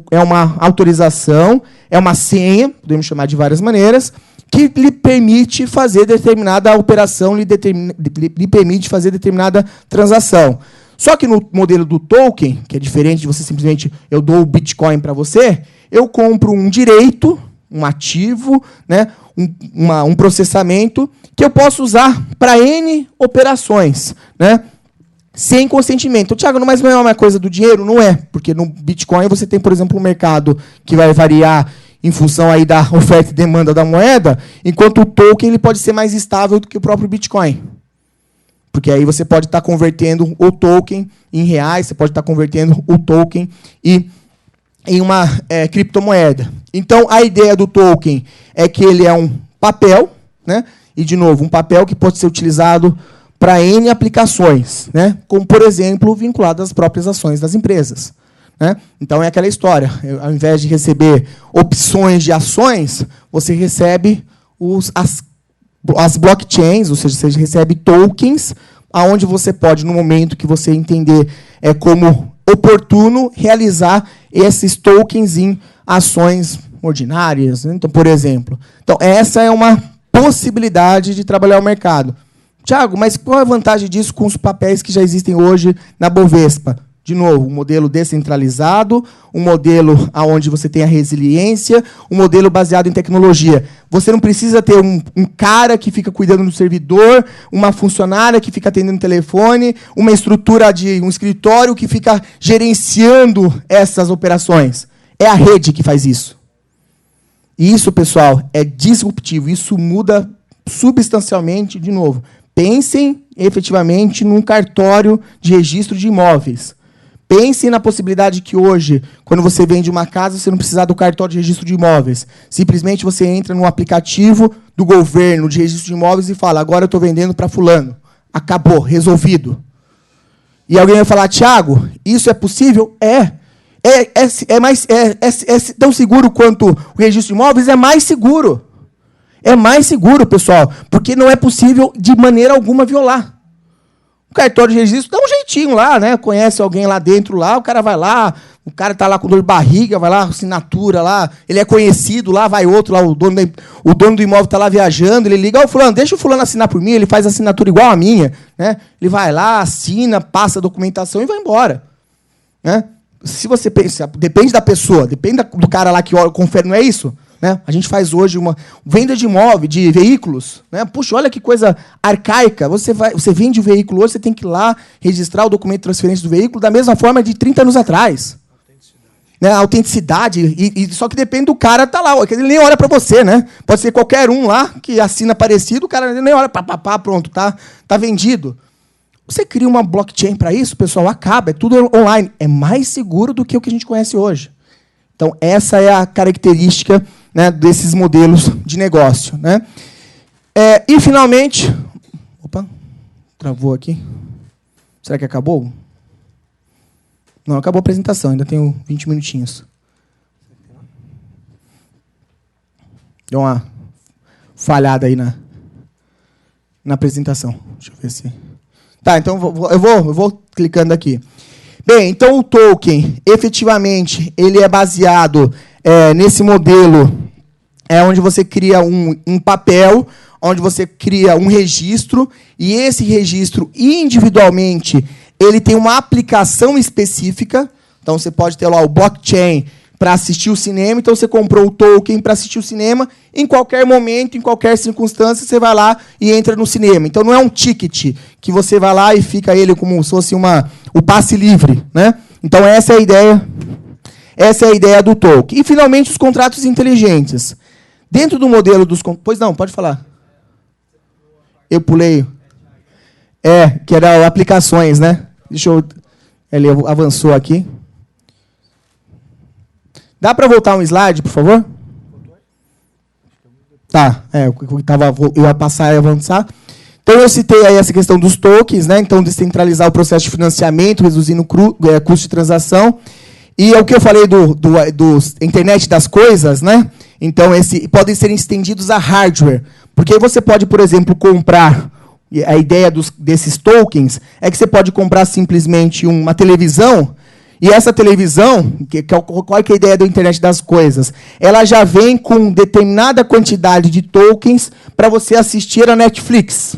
é uma autorização, é uma senha, podemos chamar de várias maneiras, que lhe permite fazer determinada operação, lhe permite fazer determinada transação. Só que no modelo do token, que é diferente de você simplesmente, eu dou o Bitcoin para você, eu compro um direito, um ativo, né, um processamento que eu posso usar para N operações, né, sem consentimento. Tiago, mas não é uma coisa do dinheiro? Não é, porque no Bitcoin você tem, por exemplo, um mercado que vai variar em função aí da oferta e demanda da moeda, enquanto o token ele pode ser mais estável do que o próprio Bitcoin. Porque aí você pode estar convertendo o token em reais, você pode estar convertendo o token em uma criptomoeda. Então, a ideia do token é que ele é um papel, né? E, de novo, um papel que pode ser utilizado para N aplicações, né? Como, por exemplo, vinculado às próprias ações das empresas, né? Então, é aquela história. Ao invés de receber opções de ações, você recebe as blockchains, ou seja, você recebe tokens, aonde você pode, no momento que você entender como oportuno, realizar esses tokens em ações ordinárias, né? Então, por exemplo. Então, essa é uma possibilidade de trabalhar o mercado. Tiago, mas qual é a vantagem disso com os papéis que já existem hoje na Bovespa? De novo, um modelo descentralizado, um modelo onde você tem a resiliência, um modelo baseado em tecnologia. Você não precisa ter um cara que fica cuidando do servidor, uma funcionária que fica atendendo o telefone, uma estrutura de um escritório que fica gerenciando essas operações. É a rede que faz isso. E isso, pessoal, é disruptivo. Isso muda substancialmente, de novo. Pensem efetivamente num cartório de registro de imóveis. Pense na possibilidade que hoje, quando você vende uma casa, você não precisa do cartório de registro de imóveis. Simplesmente você entra no aplicativo do governo de registro de imóveis e fala, agora eu estou vendendo para fulano. Acabou, resolvido. E alguém vai falar, Thiago, isso é possível? É tão seguro quanto o registro de imóveis? É mais seguro. É mais seguro, pessoal, porque não é possível de maneira alguma violar. O cartório de registro dá um jeitinho lá, né? Conhece alguém lá dentro, lá, o cara vai lá, o cara está lá com dor de barriga, vai lá, assinatura lá, ele é conhecido, lá vai outro, lá, o dono do imóvel está lá viajando, ele liga, fulano, deixa o fulano assinar por mim, ele faz a assinatura igual a minha, né? Ele vai lá, assina, passa a documentação e vai embora. Né? Se você pensa, depende da pessoa, depende do cara lá que confere, não é isso? Né? A gente faz hoje uma venda de imóvel, de veículos. Né? Puxa, olha que coisa arcaica. Você vende o veículo hoje, você tem que ir lá registrar o documento de transferência do veículo da mesma forma de 30 anos atrás. Né? A autenticidade. Só que depende do cara estar lá. Ele nem olha para você. Né? Pode ser qualquer um lá que assina parecido, o cara nem olha, pronto, tá vendido. Você cria uma blockchain para isso, pessoal, acaba. É tudo online. É mais seguro do que o que a gente conhece hoje. Então, essa é a característica, né, desses modelos de negócio. Né? E, finalmente... Opa, travou aqui. Será que acabou? Não, acabou a apresentação, ainda tenho 20 minutinhos. Deu uma falhada aí na apresentação. Deixa eu ver se... Tá, então eu vou clicando aqui. Bem, então o token, efetivamente, ele é baseado nesse modelo onde você cria um papel, onde você cria um registro, e esse registro, individualmente, ele tem uma aplicação específica. Então, você pode ter lá o blockchain para assistir o cinema, então você comprou o token para assistir o cinema, em qualquer momento, em qualquer circunstância, você vai lá e entra no cinema. Então, não é um ticket que você vai lá e fica ele como se fosse o passe livre. Né? Então, essa é a ideia. Essa é a ideia do token. E, finalmente, os contratos inteligentes. Dentro do modelo dos... Pois não, pode falar. Eu pulei. Que era aplicações, né? Deixa eu... Ele avançou aqui. Dá para voltar um slide, por favor? Tá, eu ia passar e avançar. Então, eu citei aí essa questão dos tokens, né? Então, descentralizar o processo de financiamento, reduzindo o custo de transação. E é o que eu falei do internet das coisas, né? Então, podem ser estendidos a hardware. Porque você pode, por exemplo, comprar... A ideia desses tokens é que você pode comprar simplesmente uma televisão, e essa televisão, qual é a ideia da internet das coisas? Ela já vem com determinada quantidade de tokens para você assistir a Netflix.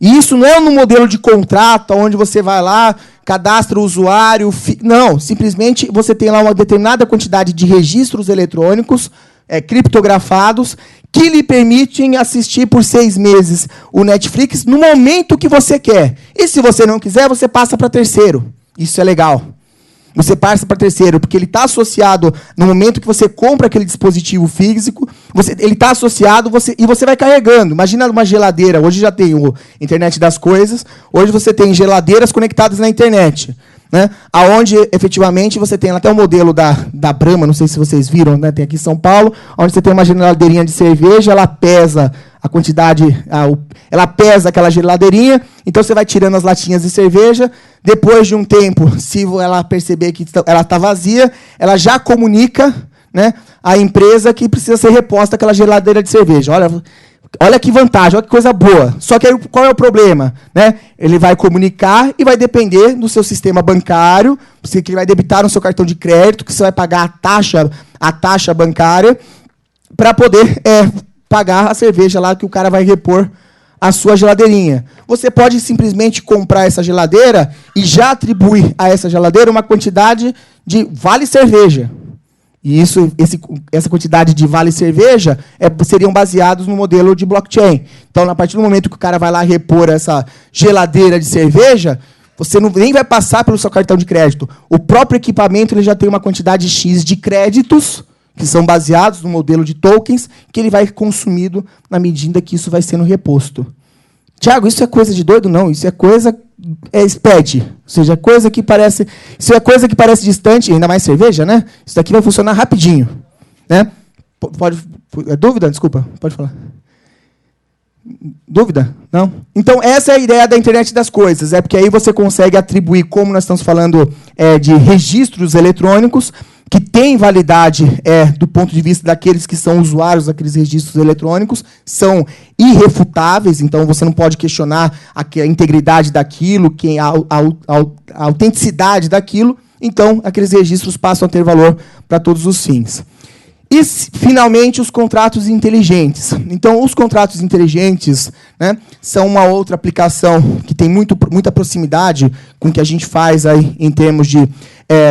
E isso não é no modelo de contrato, onde você vai lá, cadastra o usuário... Não, simplesmente você tem lá uma determinada quantidade de registros eletrônicos, criptografados, que lhe permitem assistir por 6 meses o Netflix no momento que você quer. E se você não quiser, você passa para terceiro. Isso é legal. Você passa para terceiro, porque ele está associado, no momento que você compra aquele dispositivo físico, ele está associado e você vai carregando. Imagina uma geladeira, hoje já tem o internet das coisas, hoje você tem geladeiras conectadas na internet. Né? Onde, efetivamente, você tem até o modelo da Brahma, não sei se vocês viram, né? Tem aqui em São Paulo, onde você tem uma geladeirinha de cerveja, ela pesa a quantidade, ela pesa aquela geladeirinha, então você vai tirando as latinhas de cerveja, depois de um tempo, se ela perceber que ela está vazia, ela já comunica, né, à empresa que precisa ser reposta aquela geladeira de cerveja. Olha que vantagem, olha que coisa boa. Só que aí, qual é o problema? Né? Ele vai comunicar e vai depender do seu sistema bancário, que vai debitar no seu cartão de crédito, que você vai pagar a taxa bancária para poder pagar a cerveja lá que o cara vai repor a sua geladeirinha. Você pode simplesmente comprar essa geladeira e já atribuir a essa geladeira uma quantidade de vale cerveja. E essa quantidade de vale cerveja seriam baseados no modelo de blockchain. Então, a partir do momento que o cara vai lá repor essa geladeira de cerveja, você nem vai passar pelo seu cartão de crédito. O próprio equipamento ele já tem uma quantidade X de créditos, que são baseados no modelo de tokens, que ele vai consumido na medida que isso vai sendo reposto. Tiago, isso é coisa de doido? Não, isso é coisa expede. Ou seja, coisa que parece... Se é coisa que parece distante, ainda mais cerveja, né? Isso daqui vai funcionar rapidinho. Né? Pode... Dúvida? Desculpa, pode falar. Dúvida? Não? Então, essa é a ideia da internet das coisas. É porque aí você consegue atribuir, como nós estamos falando de registros eletrônicos, que têm validade do ponto de vista daqueles que são usuários daqueles registros eletrônicos, são irrefutáveis, então você não pode questionar a integridade daquilo, a autenticidade daquilo, então aqueles registros passam a ter valor para todos os fins. E, finalmente, os contratos inteligentes. Então, os contratos inteligentes, né, são uma outra aplicação que tem muita proximidade com o que a gente faz aí em termos de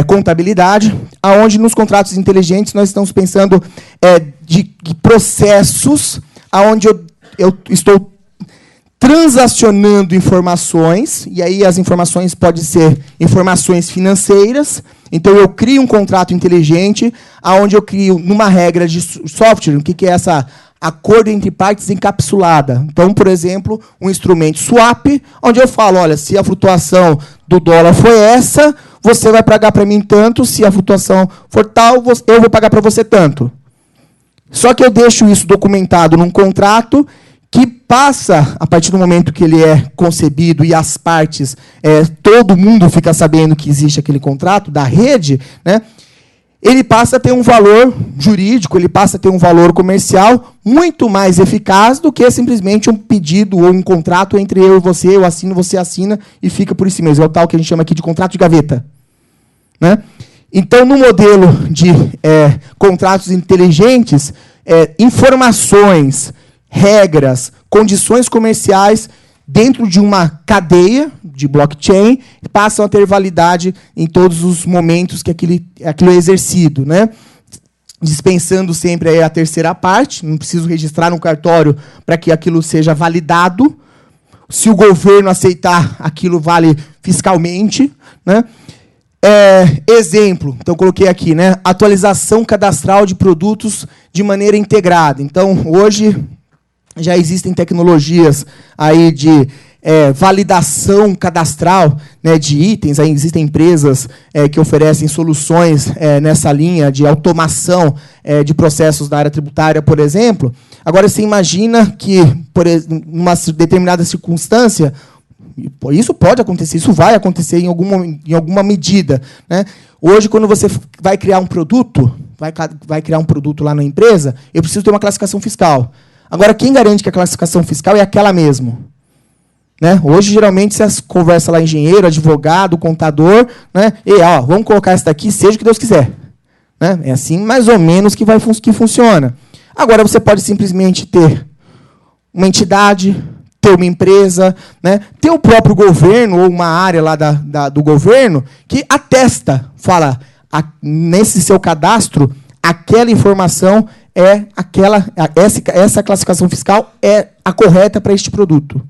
contabilidade, aonde nos contratos inteligentes nós estamos pensando de processos aonde eu estou transacionando informações, e aí as informações podem ser informações financeiras. Então, eu crio um contrato inteligente, onde eu crio, numa regra de software, o que é essa acordo entre partes encapsulada. Então, por exemplo, um instrumento swap, onde eu falo, olha, se a flutuação do dólar foi essa, você vai pagar para mim tanto, se a flutuação for tal, eu vou pagar para você tanto. Só que eu deixo isso documentado num contrato que passa, a partir do momento que ele é concebido e as partes, todo mundo fica sabendo que existe aquele contrato da rede, né, ele passa a ter um valor jurídico, ele passa a ter um valor comercial muito mais eficaz do que simplesmente um pedido ou um contrato entre eu e você assino, você assina e fica por isso mesmo. É o tal que a gente chama aqui de contrato de gaveta. Né? Então, no modelo de contratos inteligentes, informações, regras, condições comerciais dentro de uma cadeia de blockchain passam a ter validade em todos os momentos que aquilo é exercido, né? Dispensando sempre aí a terceira parte, não preciso registrar no cartório para que aquilo seja validado. Se o governo aceitar, aquilo vale fiscalmente, né? Exemplo, então coloquei aqui, né? Atualização cadastral de produtos de maneira integrada. Então, hoje já existem tecnologias aí de validação cadastral, né, de itens. Aí existem empresas que oferecem soluções nessa linha de automação de processos da área tributária, por exemplo. Agora, você imagina que, numa determinada circunstância, isso pode acontecer, isso vai acontecer em alguma medida. Né? Hoje, quando você vai criar um produto, vai criar um produto lá na empresa, eu preciso ter uma classificação fiscal. Agora, quem garante que a classificação fiscal é aquela mesmo? Né? Hoje, geralmente, você conversa lá engenheiro, advogado, contador, né? E, vamos colocar essa daqui, seja o que Deus quiser. Né? É assim, mais ou menos, que funciona. Agora, você pode simplesmente ter uma entidade, ter uma empresa, né? Ter o próprio governo ou uma área lá do governo que atesta, fala, nesse seu cadastro, aquela informação essa classificação fiscal é a correta para este produto.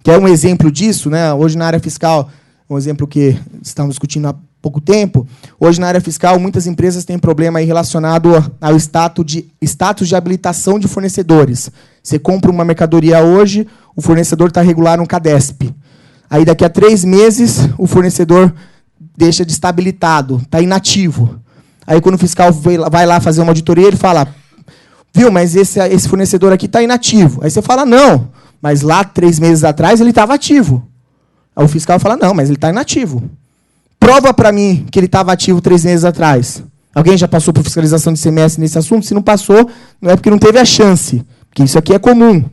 Que é um exemplo disso, né? Hoje na área fiscal, um exemplo que estamos discutindo há pouco tempo, hoje na área fiscal muitas empresas têm problema aí relacionado ao status de habilitação de fornecedores. Você compra uma mercadoria hoje, o fornecedor está regular no CADESP. Aí daqui a 3 meses o fornecedor deixa de estar habilitado, está inativo. Aí quando o fiscal vai lá fazer uma auditoria, ele fala, viu, mas esse fornecedor aqui está inativo. Aí você fala, não, mas lá 3 meses atrás ele estava ativo. Aí o fiscal fala, não, mas ele está inativo. Prova para mim que ele estava ativo 3 meses atrás. Alguém já passou por fiscalização de ICMS nesse assunto? Se não passou, não é porque não teve a chance, porque isso aqui é comum.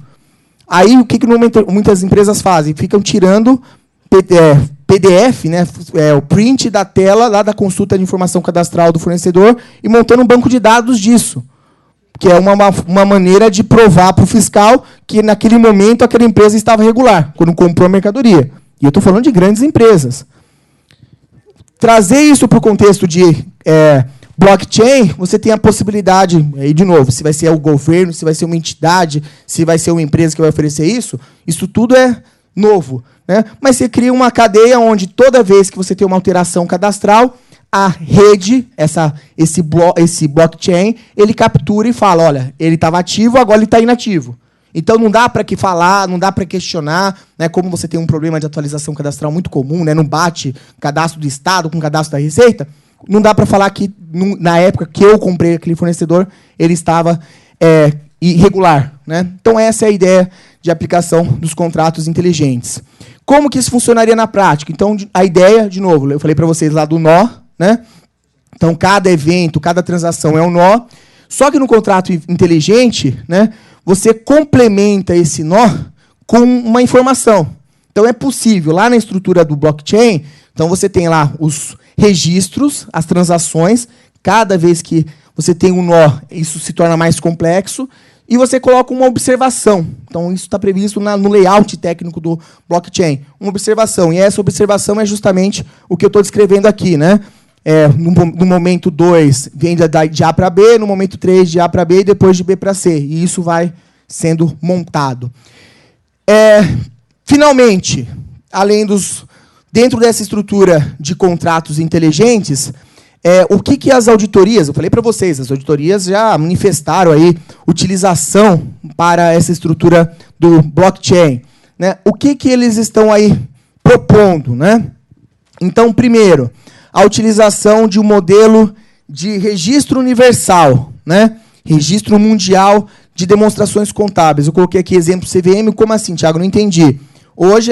Aí o que muitas empresas fazem? Ficam tirando PDF, né, o print da tela lá da consulta de informação cadastral do fornecedor e montando um banco de dados disso. Que é uma maneira de provar para o fiscal que, naquele momento, aquela empresa estava regular, quando comprou a mercadoria. E eu estou falando de grandes empresas. Trazer isso para o contexto de blockchain, você tem a possibilidade, aí de novo, se vai ser o governo, se vai ser uma entidade, se vai ser uma empresa que vai oferecer isso tudo é novo. Né? Mas você cria uma cadeia onde, toda vez que você tem uma alteração cadastral, a rede, esse blockchain, ele captura e fala, olha, ele estava ativo, agora ele está inativo. Então, não dá para falar, não dá para questionar, né, como você tem um problema de atualização cadastral muito comum, né, não bate cadastro do Estado com cadastro da Receita, não dá para falar que, na época que eu comprei aquele fornecedor, ele estava irregular. Né? Então, essa é a ideia de aplicação dos contratos inteligentes. Como que isso funcionaria na prática? Então, a ideia, de novo, eu falei para vocês lá do nó, né? Então, cada evento, cada transação é um nó, só que no contrato inteligente, né, você complementa esse nó com uma informação. Então, é possível, lá na estrutura do blockchain, então você tem lá os registros, as transações, cada vez que você tem um nó, isso se torna mais complexo, e você coloca uma observação. Então, isso está previsto no layout técnico do blockchain. Uma observação. E essa observação é justamente o que eu estou descrevendo aqui. Né? No momento 2, vem de A para B, no momento 3, de A para B, e depois de B para C. E isso vai sendo montado. Finalmente, dentro dessa estrutura de contratos inteligentes, o que as auditorias, eu falei para vocês, as auditorias já manifestaram aí utilização para essa estrutura do blockchain. Né? O que eles estão aí propondo? Né? Então, primeiro, a utilização de um modelo de registro universal, né? Registro mundial de demonstrações contábeis. Eu coloquei aqui exemplo CVM, como assim, Thiago? Não entendi. Hoje,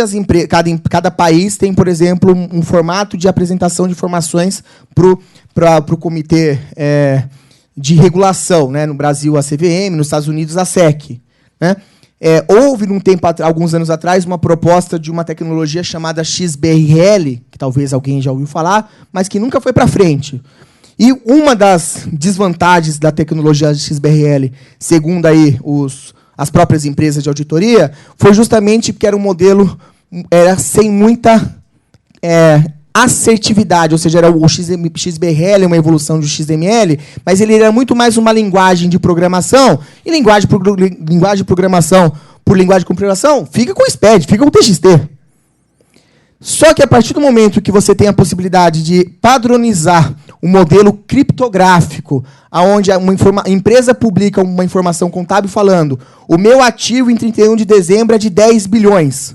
cada país tem, por exemplo, um formato de apresentação de informações para o comitê de regulação. Né? No Brasil, a CVM, nos Estados Unidos, a SEC. Né? Houve, alguns anos atrás, uma proposta de uma tecnologia chamada XBRL, que talvez alguém já ouviu falar, mas que nunca foi para frente. E uma das desvantagens da tecnologia XBRL, segundo aí as próprias empresas de auditoria, foi justamente que era um modelo sem muita assertividade, ou seja, era o XBRL, uma evolução do XML, mas ele era muito mais uma linguagem de programação, e linguagem de programação por linguagem de computação, fica com o SPED, fica com o TXT. Só que a partir do momento que você tem a possibilidade de padronizar um modelo criptográfico, onde a empresa publica uma informação contábil falando o meu ativo em 31 de dezembro é de 10 bilhões.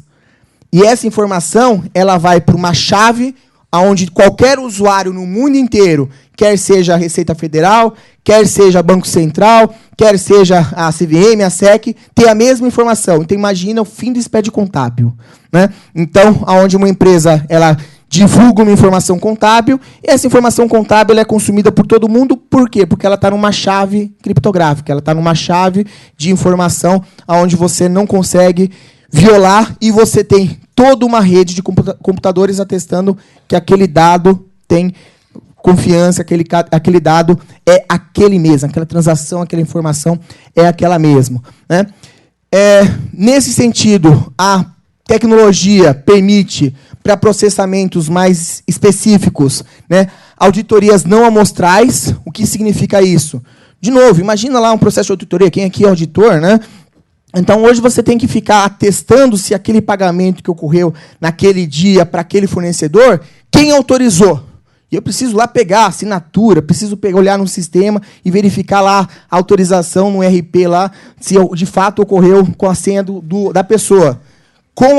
E essa informação ela vai para uma chave onde qualquer usuário no mundo inteiro, quer seja a Receita Federal, quer seja Banco Central, quer seja a CVM, a SEC, tem a mesma informação. Então, imagina o fim do SPED contábil. Né? Então, onde uma empresa ela divulga uma informação contábil, e essa informação contábil ela é consumida por todo mundo. Por quê? Porque ela está numa chave criptográfica, ela está numa chave de informação onde você não consegue violar, e você tem toda uma rede de computadores atestando que aquele dado tem confiança, aquele dado é aquele mesmo, aquela transação, aquela informação é aquela mesma. Né? Nesse sentido, a tecnologia permite, para processamentos mais específicos, né, auditorias não amostrais. O que significa isso? De novo, imagina lá um processo de auditoria, quem aqui é auditor, né? Então, hoje você tem que ficar atestando se aquele pagamento que ocorreu naquele dia para aquele fornecedor, quem autorizou. E eu preciso lá pegar a assinatura, preciso olhar no sistema e verificar lá a autorização no RP, lá, se de fato ocorreu com a senha da pessoa. Com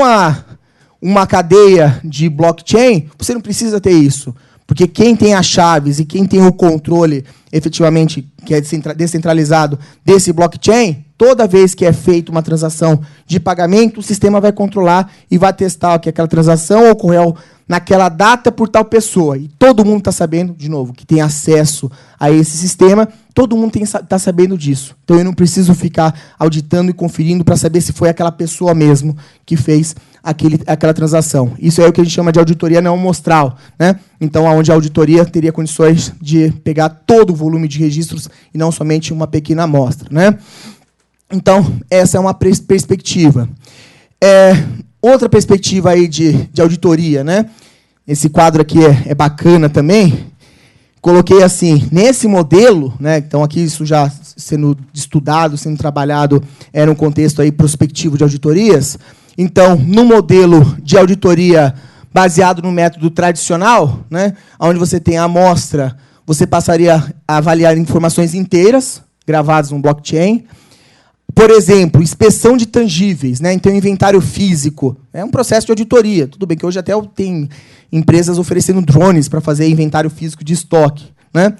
uma cadeia de blockchain, você não precisa ter isso. Porque quem tem as chaves e quem tem o controle, efetivamente, que é descentralizado desse blockchain, toda vez que é feita uma transação de pagamento, o sistema vai controlar e vai testar que aquela transação ocorreu naquela data por tal pessoa. E todo mundo está sabendo, de novo, que tem acesso a esse sistema, todo mundo está sabendo disso. Então, eu não preciso ficar auditando e conferindo para saber se foi aquela pessoa mesmo que fez aquela transação. Isso é o que a gente chama de auditoria não amostral. Né? Então, onde a auditoria teria condições de pegar todo o volume de registros e não somente uma pequena amostra. Né? Então, essa é uma perspectiva. Outra perspectiva aí de auditoria, né? Esse quadro aqui é bacana também. Coloquei assim, nesse modelo, né? Então aqui isso já sendo estudado, sendo trabalhado, era um contexto aí prospectivo de auditorias. Então, no modelo de auditoria baseado no método tradicional, né? Onde você tem a amostra, você passaria a avaliar informações inteiras gravadas no blockchain. por exemplo, inspeção de tangíveis, né? Então, inventário físico. É um processo de auditoria. Tudo bem que hoje até tem empresas oferecendo drones para fazer inventário físico de estoque, né?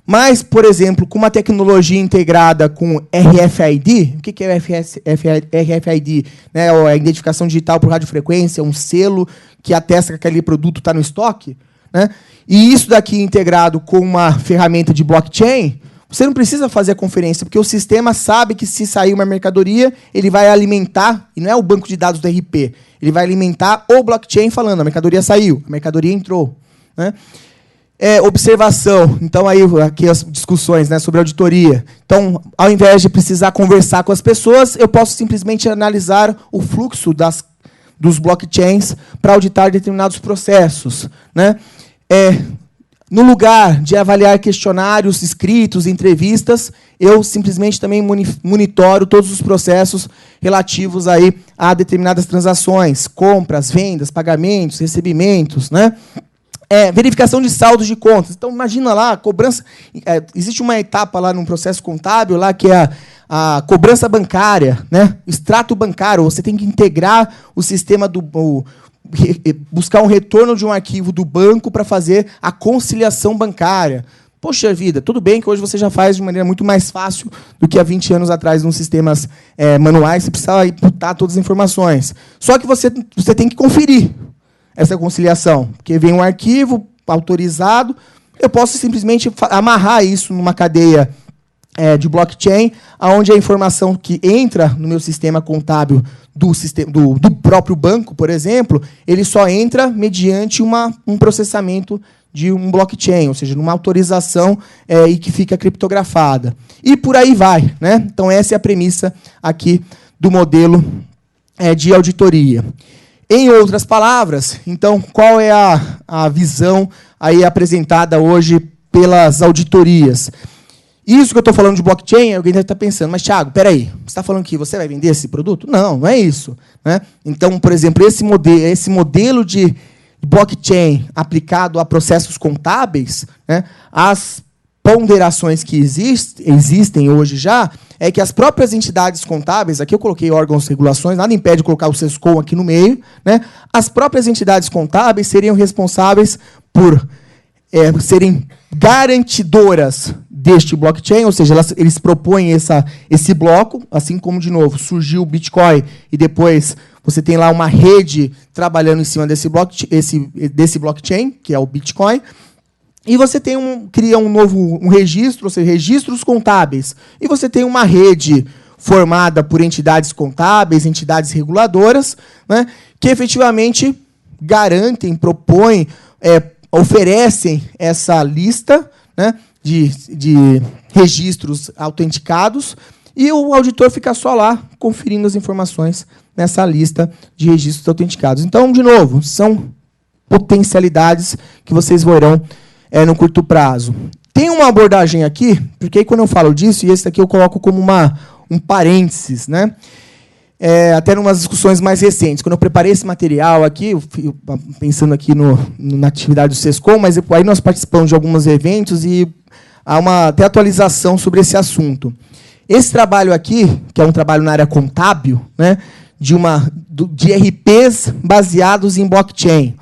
Mas, por exemplo, com uma tecnologia integrada com RFID, o que é RFID? Né? A identificação digital por radiofrequência, um selo que atesta que aquele produto está no estoque, né? E isso daqui integrado com uma ferramenta de blockchain, você não precisa fazer a conferência, porque o sistema sabe que se sair uma mercadoria, ele vai alimentar, e não é o banco de dados do RP, ele vai alimentar o blockchain falando, a mercadoria saiu, a mercadoria entrou, né? Observação. Então, aí aqui as discussões, né, sobre auditoria. Então, ao invés de precisar conversar com as pessoas, eu posso simplesmente analisar o fluxo dos blockchains para auditar determinados processos, né? No lugar de avaliar questionários escritos, entrevistas, eu simplesmente também monitoro todos os processos relativos aí a determinadas transações, compras, vendas, pagamentos, recebimentos, né? Verificação de saldos de contas. Então, imagina lá, a cobrança. Existe uma etapa lá no processo contábil lá que é a cobrança bancária, né? Extrato bancário. Você tem que integrar o sistema buscar um retorno de um arquivo do banco para fazer a conciliação bancária. Poxa vida, tudo bem que hoje você já faz de maneira muito mais fácil do que há 20 anos atrás, nos sistemas manuais, você precisa imputar todas as informações. Só que você tem que conferir essa conciliação, porque vem um arquivo autorizado, eu posso simplesmente amarrar isso numa cadeia de blockchain, onde a informação que entra no meu sistema contábil do próprio banco, por exemplo, ele só entra mediante um processamento de um blockchain, ou seja, numa autorização e que fica criptografada. E por aí vai, né? Então, essa é a premissa aqui do modelo de auditoria. Em outras palavras, então, qual é a visão aí apresentada hoje pelas auditorias? Isso que eu estou falando de blockchain, alguém deve estar pensando, mas, Thiago, espera aí, você está falando que você vai vender esse produto? Não, não é isso, né? Então, por exemplo, esse modelo de blockchain aplicado a processos contábeis, né, as ponderações que existem hoje já, é que as próprias entidades contábeis, aqui eu coloquei órgãos de regulações, nada impede de colocar o SESCOM aqui no meio, né, as próprias entidades contábeis seriam responsáveis por serem garantidoras deste blockchain, ou seja, eles propõem esse bloco, assim como, de novo, surgiu o Bitcoin e depois você tem lá uma rede trabalhando em cima desse blockchain, que é o Bitcoin, e você cria um registro, ou seja, registros contábeis. E você tem uma rede formada por entidades contábeis, entidades reguladoras, né, que efetivamente garantem, propõem, oferecem essa lista, né, de registros autenticados, e o auditor fica só lá conferindo as informações nessa lista de registros autenticados. Então, de novo, são potencialidades que vocês verão no curto prazo. Tem uma abordagem aqui, porque aí quando eu falo disso, e esse daqui eu coloco como um parênteses, né? Até em umas discussões mais recentes. Quando eu preparei esse material aqui, eu pensando aqui na atividade do SESCOM, mas aí nós participamos de alguns eventos e há uma até atualização sobre esse assunto. Esse trabalho aqui, que é um trabalho na área contábil, né, de RPs baseados em blockchain,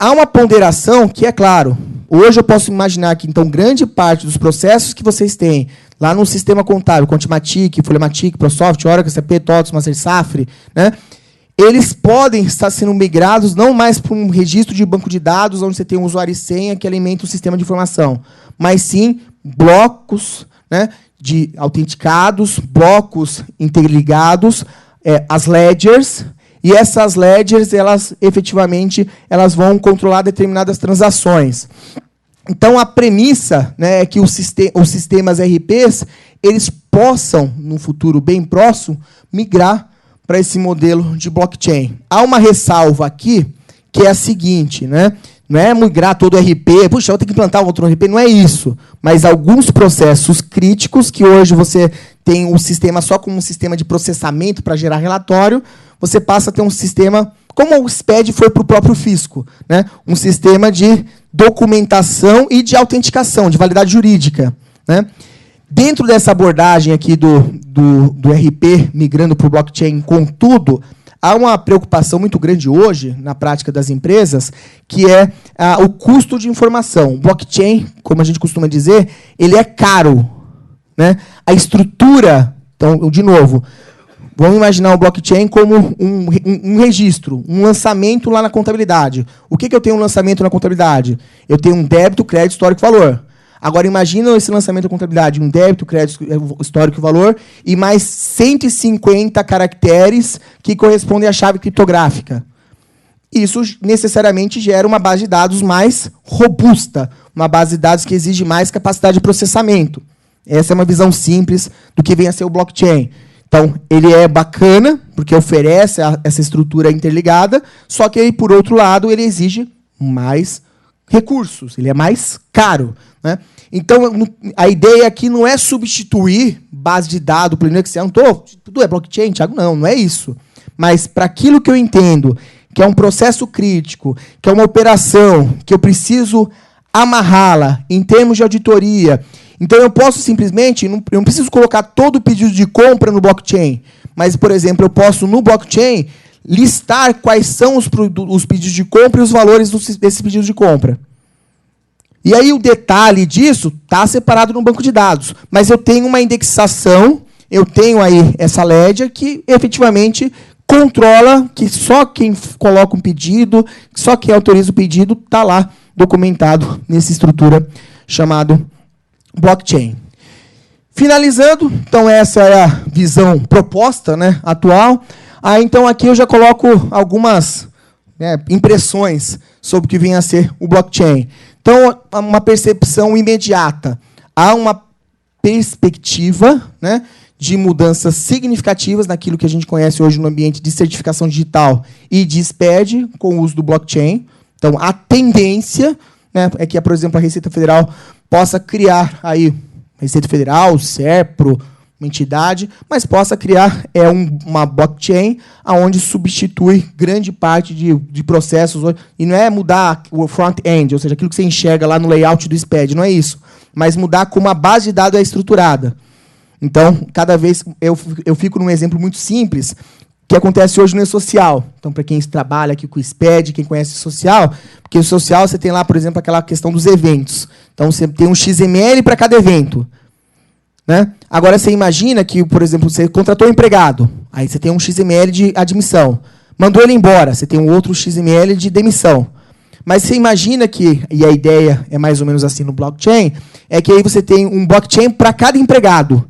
há uma ponderação que, é claro, hoje eu posso imaginar que, então, grande parte dos processos que vocês têm lá no sistema contábil, Contimatic, Folematic, ProSoft, Oracle, SAP, TOTOS, Master Safre, né, eles podem estar sendo migrados não mais para um registro de banco de dados, onde você tem um usuário e senha que alimenta o sistema de informação, mas sim blocos, né, de autenticados, blocos interligados, as ledgers, e essas ledgers, efetivamente, elas vão controlar determinadas transações. Então, a premissa, né, é que os sistemas RPs eles possam, no futuro bem próximo, migrar para esse modelo de blockchain. Há uma ressalva aqui, que é a seguinte, né? Não é migrar todo o RP, puxa, eu vou ter que implantar outro RP, não é isso. Mas alguns processos críticos, que hoje você tem o sistema só como um sistema de processamento para gerar relatório, você passa a ter um sistema, como o SPED foi para o próprio fisco, né? Um sistema de documentação e de autenticação, de validade jurídica, né? Dentro dessa abordagem aqui do RP, migrando para o blockchain, contudo, há uma preocupação muito grande hoje, na prática das empresas, que é o custo de informação. O blockchain, como a gente costuma dizer, ele é caro, né? A estrutura, então, de novo, vamos imaginar o blockchain como um registro, um lançamento lá na contabilidade. O que eu tenho um lançamento na contabilidade? Eu tenho um débito, crédito, histórico, valor. Agora, imagina esse lançamento da contabilidade, um débito, crédito, histórico e valor, e mais 150 caracteres que correspondem à chave criptográfica. Isso necessariamente gera uma base de dados mais robusta, uma base de dados que exige mais capacidade de processamento. Essa é uma visão simples do que vem a ser o blockchain. Então, ele é bacana, porque oferece essa estrutura interligada, só que, por outro lado, ele exige mais recursos, ele é mais caro, né? Então, a ideia aqui não é substituir base de dados, planilha Excel. Tudo é blockchain, Thiago? Não é isso. Mas, para aquilo que eu entendo, que é um processo crítico, que é uma operação, que eu preciso amarrá-la em termos de auditoria, então eu posso simplesmente, eu não preciso colocar todo o pedido de compra no blockchain, mas, por exemplo, eu posso, no blockchain, listar quais são os pedidos de compra e os valores desses pedidos de compra. E aí o detalhe disso está separado no banco de dados. Mas eu tenho uma indexação, eu tenho aí essa ledger que efetivamente controla que só quem coloca um pedido, só quem autoriza o pedido está lá documentado nessa estrutura chamada blockchain. Finalizando, então essa é a visão proposta, né, atual. Então aqui eu já coloco algumas impressões sobre o que vem a ser o blockchain. Então, uma percepção imediata. Há uma perspectiva, né, de mudanças significativas naquilo que a gente conhece hoje no ambiente de certificação digital e de SPED, com o uso do blockchain. Então, a tendência, né, é que, por exemplo, a Receita Federal possa criar aí, Receita Federal, SERPRO, uma entidade, mas possa criar uma blockchain onde substitui grande parte de processos, e não é mudar o front-end, ou seja, aquilo que você enxerga lá no layout do SPED, não é isso, mas mudar como a base de dados é estruturada. Então, cada vez, eu fico num exemplo muito simples, que acontece hoje no E-Social. Então, para quem trabalha aqui com o SPED, quem conhece o social, porque o social você tem lá, por exemplo, aquela questão dos eventos. Então, você tem um XML para cada evento. Né? Agora, você imagina que, por exemplo, você contratou um empregado, aí você tem um XML de admissão. Mandou ele embora, você tem um outro XML de demissão. Mas você imagina que, e a ideia é mais ou menos assim no blockchain, é que aí você tem um blockchain para cada empregado.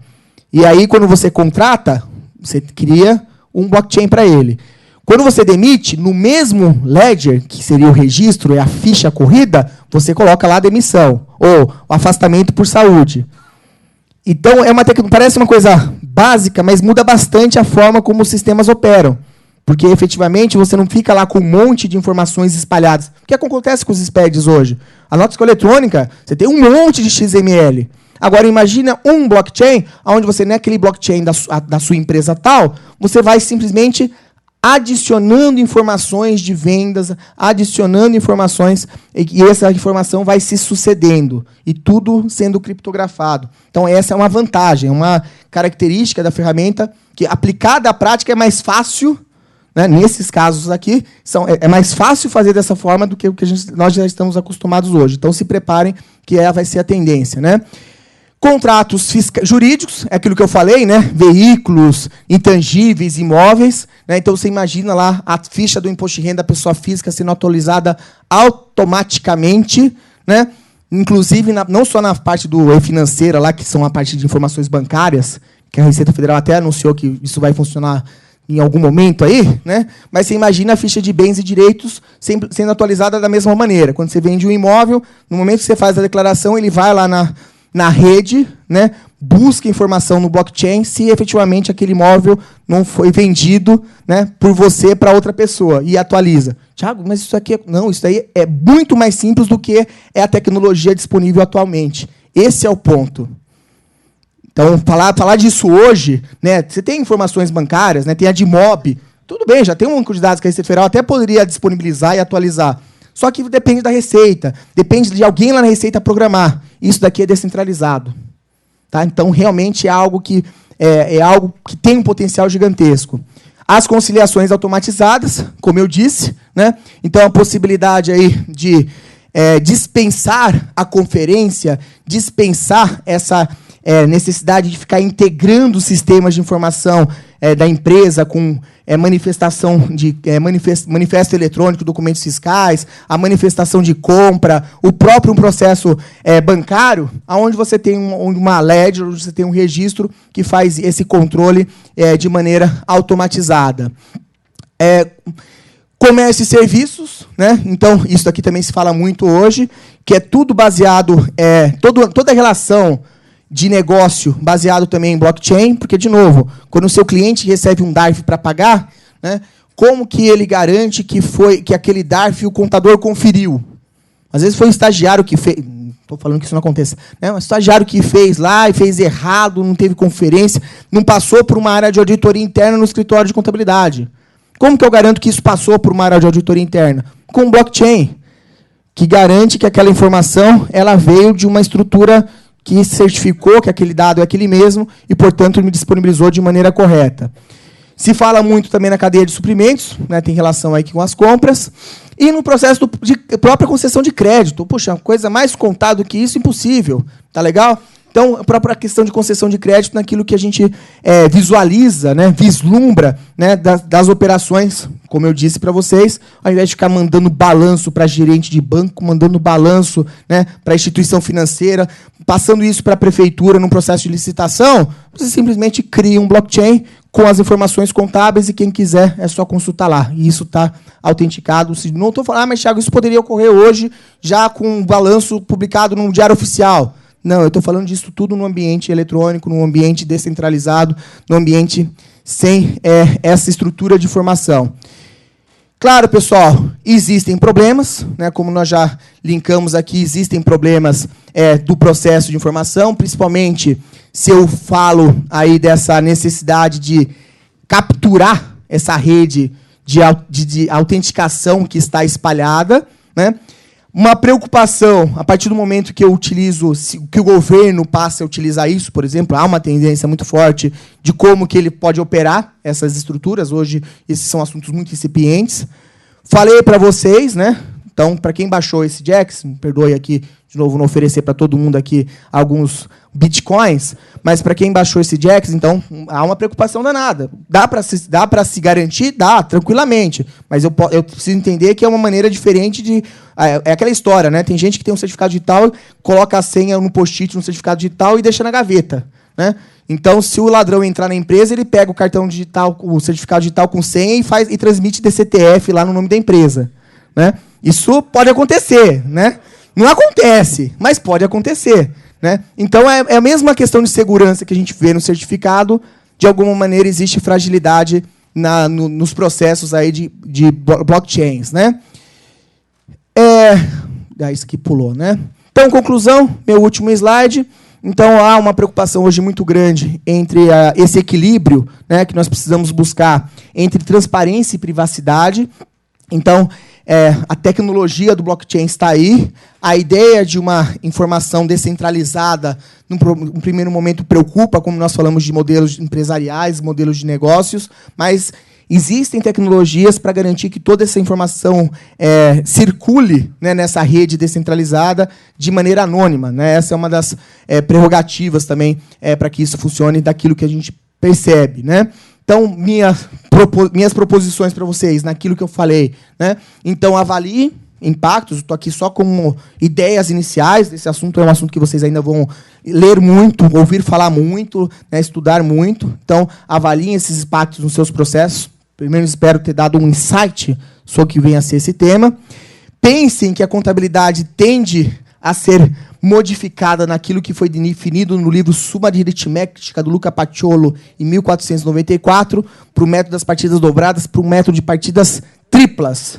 E aí, quando você contrata, você cria um blockchain para ele. Quando você demite, no mesmo ledger, que seria o registro, é a ficha corrida, você coloca lá a demissão, ou o afastamento por saúde. Então, parece uma coisa básica, mas muda bastante a forma como os sistemas operam. Porque, efetivamente, você não fica lá com um monte de informações espalhadas. O que acontece com os SPEDs hoje? A nota fiscal eletrônica, você tem um monte de XML. Agora, imagina um blockchain, onde você, naquele blockchain da sua empresa tal, você vai simplesmente adicionando informações de vendas, adicionando informações, e essa informação vai se sucedendo, e tudo sendo criptografado. Então, essa é uma vantagem, uma característica da ferramenta que, aplicada à prática, é mais fácil, né, nesses casos aqui, é mais fácil fazer dessa forma do que o que nós já estamos acostumados hoje. Então, se preparem, que vai ser a tendência, né? Contratos jurídicos, é aquilo que eu falei, né? Veículos, intangíveis, imóveis. Né? Então, você imagina lá a ficha do imposto de renda da pessoa física sendo atualizada automaticamente, né? Inclusive, não só na parte do e-financeira, lá, que são a parte de informações bancárias, que a Receita Federal até anunciou que isso vai funcionar em algum momento aí, né? Mas você imagina a ficha de bens e direitos sendo atualizada da mesma maneira. Quando você vende um imóvel, no momento que você faz a declaração, ele vai lá na rede, né, busca informação no blockchain se efetivamente aquele imóvel não foi vendido, né, por você para outra pessoa, e atualiza. Thiago, mas isso aqui não, isso aí é muito mais simples do que é a tecnologia disponível atualmente. Esse é o ponto. Então, falar disso hoje, né, você tem informações bancárias, né, tem a DIMOB, tudo bem, já tem um banco de dados que a Receita Federal até poderia disponibilizar e atualizar. Só que depende da Receita, depende de alguém lá na Receita programar. Isso daqui é descentralizado. Tá? Então, realmente é algo que tem um potencial gigantesco. As conciliações automatizadas, como eu disse, né? Então, a possibilidade aí de dispensar a conferência, dispensar essa necessidade de ficar integrando sistemas de informação da empresa com manifesto eletrônico, documentos fiscais, a manifestação de compra, o próprio processo bancário, onde você tem uma ledger, onde você tem um registro que faz esse controle de maneira automatizada. Comércio e serviços, né? Então, isso aqui também se fala muito hoje, que é tudo baseado, toda a relação de negócio baseado também em blockchain, porque, de novo, quando o seu cliente recebe um DARF para pagar, né, como que ele garante que aquele DARF o contador conferiu? Às vezes foi um estagiário que fez... Estou falando que isso não aconteça. Né, um estagiário que fez lá e fez errado, não teve conferência, não passou por uma área de auditoria interna no escritório de contabilidade. Como que eu garanto que isso passou por uma área de auditoria interna? Com blockchain, que garante que aquela informação ela veio de uma estrutura que certificou que aquele dado é aquele mesmo e, portanto, me disponibilizou de maneira correta. Se fala muito também na cadeia de suprimentos, né, tem relação aí com as compras, e no processo de própria concessão de crédito. Puxa, coisa mais contada do que isso, impossível. Tá legal? Então, a própria questão de concessão de crédito naquilo que a gente visualiza, né, vislumbra, né, das operações, como eu disse para vocês, ao invés de ficar mandando balanço para gerente de banco, mandando balanço, né, para instituição financeira, passando isso para a prefeitura num processo de licitação, você simplesmente cria um blockchain com as informações contábeis e quem quiser é só consultar lá. E isso está autenticado. Não estou falando, mas, Thiago, isso poderia ocorrer hoje já com um balanço publicado num diário oficial. Não, eu estou falando disso tudo no ambiente eletrônico, num ambiente descentralizado, num ambiente sem essa estrutura de informação. Claro, pessoal, existem problemas, né, como nós já linkamos aqui, existem problemas do processo de informação, principalmente se eu falo aí dessa necessidade de capturar essa rede de autenticação que está espalhada, né? Uma preocupação, a partir do momento que eu utilizo, que o governo passe a utilizar isso, por exemplo, há uma tendência muito forte de como que ele pode operar essas estruturas. Hoje, esses são assuntos muito incipientes. Falei para vocês, né? Então, para quem baixou esse Jax, me perdoe aqui, de novo, não oferecer para todo mundo aqui alguns bitcoins, mas para quem baixou esse Jax, então, há uma preocupação danada. Dá para se garantir? Dá, tranquilamente. Mas eu preciso entender que é uma maneira diferente de... É aquela história, né? Tem gente que tem um certificado digital, coloca a senha no post-it no certificado digital e deixa na gaveta, né? Então, se o ladrão entrar na empresa, ele pega o cartão digital, o certificado digital com senha e transmite DCTF lá no nome da empresa, né? Isso pode acontecer, né? Não acontece, mas pode acontecer, né? Então, é a mesma questão de segurança que a gente vê no certificado. De alguma maneira, existe fragilidade nos processos aí de blockchains, né? Isso aqui pulou, né? Então, conclusão, meu último slide. Então, há uma preocupação hoje muito grande entre esse equilíbrio, né, que nós precisamos buscar entre transparência e privacidade. Então, a tecnologia do blockchain está aí. A ideia de uma informação descentralizada, num primeiro momento, preocupa, como nós falamos de modelos empresariais, modelos de negócios, mas existem tecnologias para garantir que toda essa informação circule, né, nessa rede descentralizada de maneira anônima, né? Essa é uma das prerrogativas também para que isso funcione daquilo que a gente percebe, né? Então, minhas proposições para vocês, naquilo que eu falei, né? Então, avalie impactos. Estou aqui só com ideias iniciais desse assunto. É um assunto que vocês ainda vão ler muito, ouvir falar muito, né, estudar muito. Então, avaliem esses impactos nos seus processos. Primeiro, espero ter dado um insight sobre o que vem a ser esse tema. Pensem que a contabilidade tende a ser modificada naquilo que foi definido no livro Suma de Aritmética, do Luca Paciolo, em 1494, para o método das partidas dobradas, para o método de partidas triplas,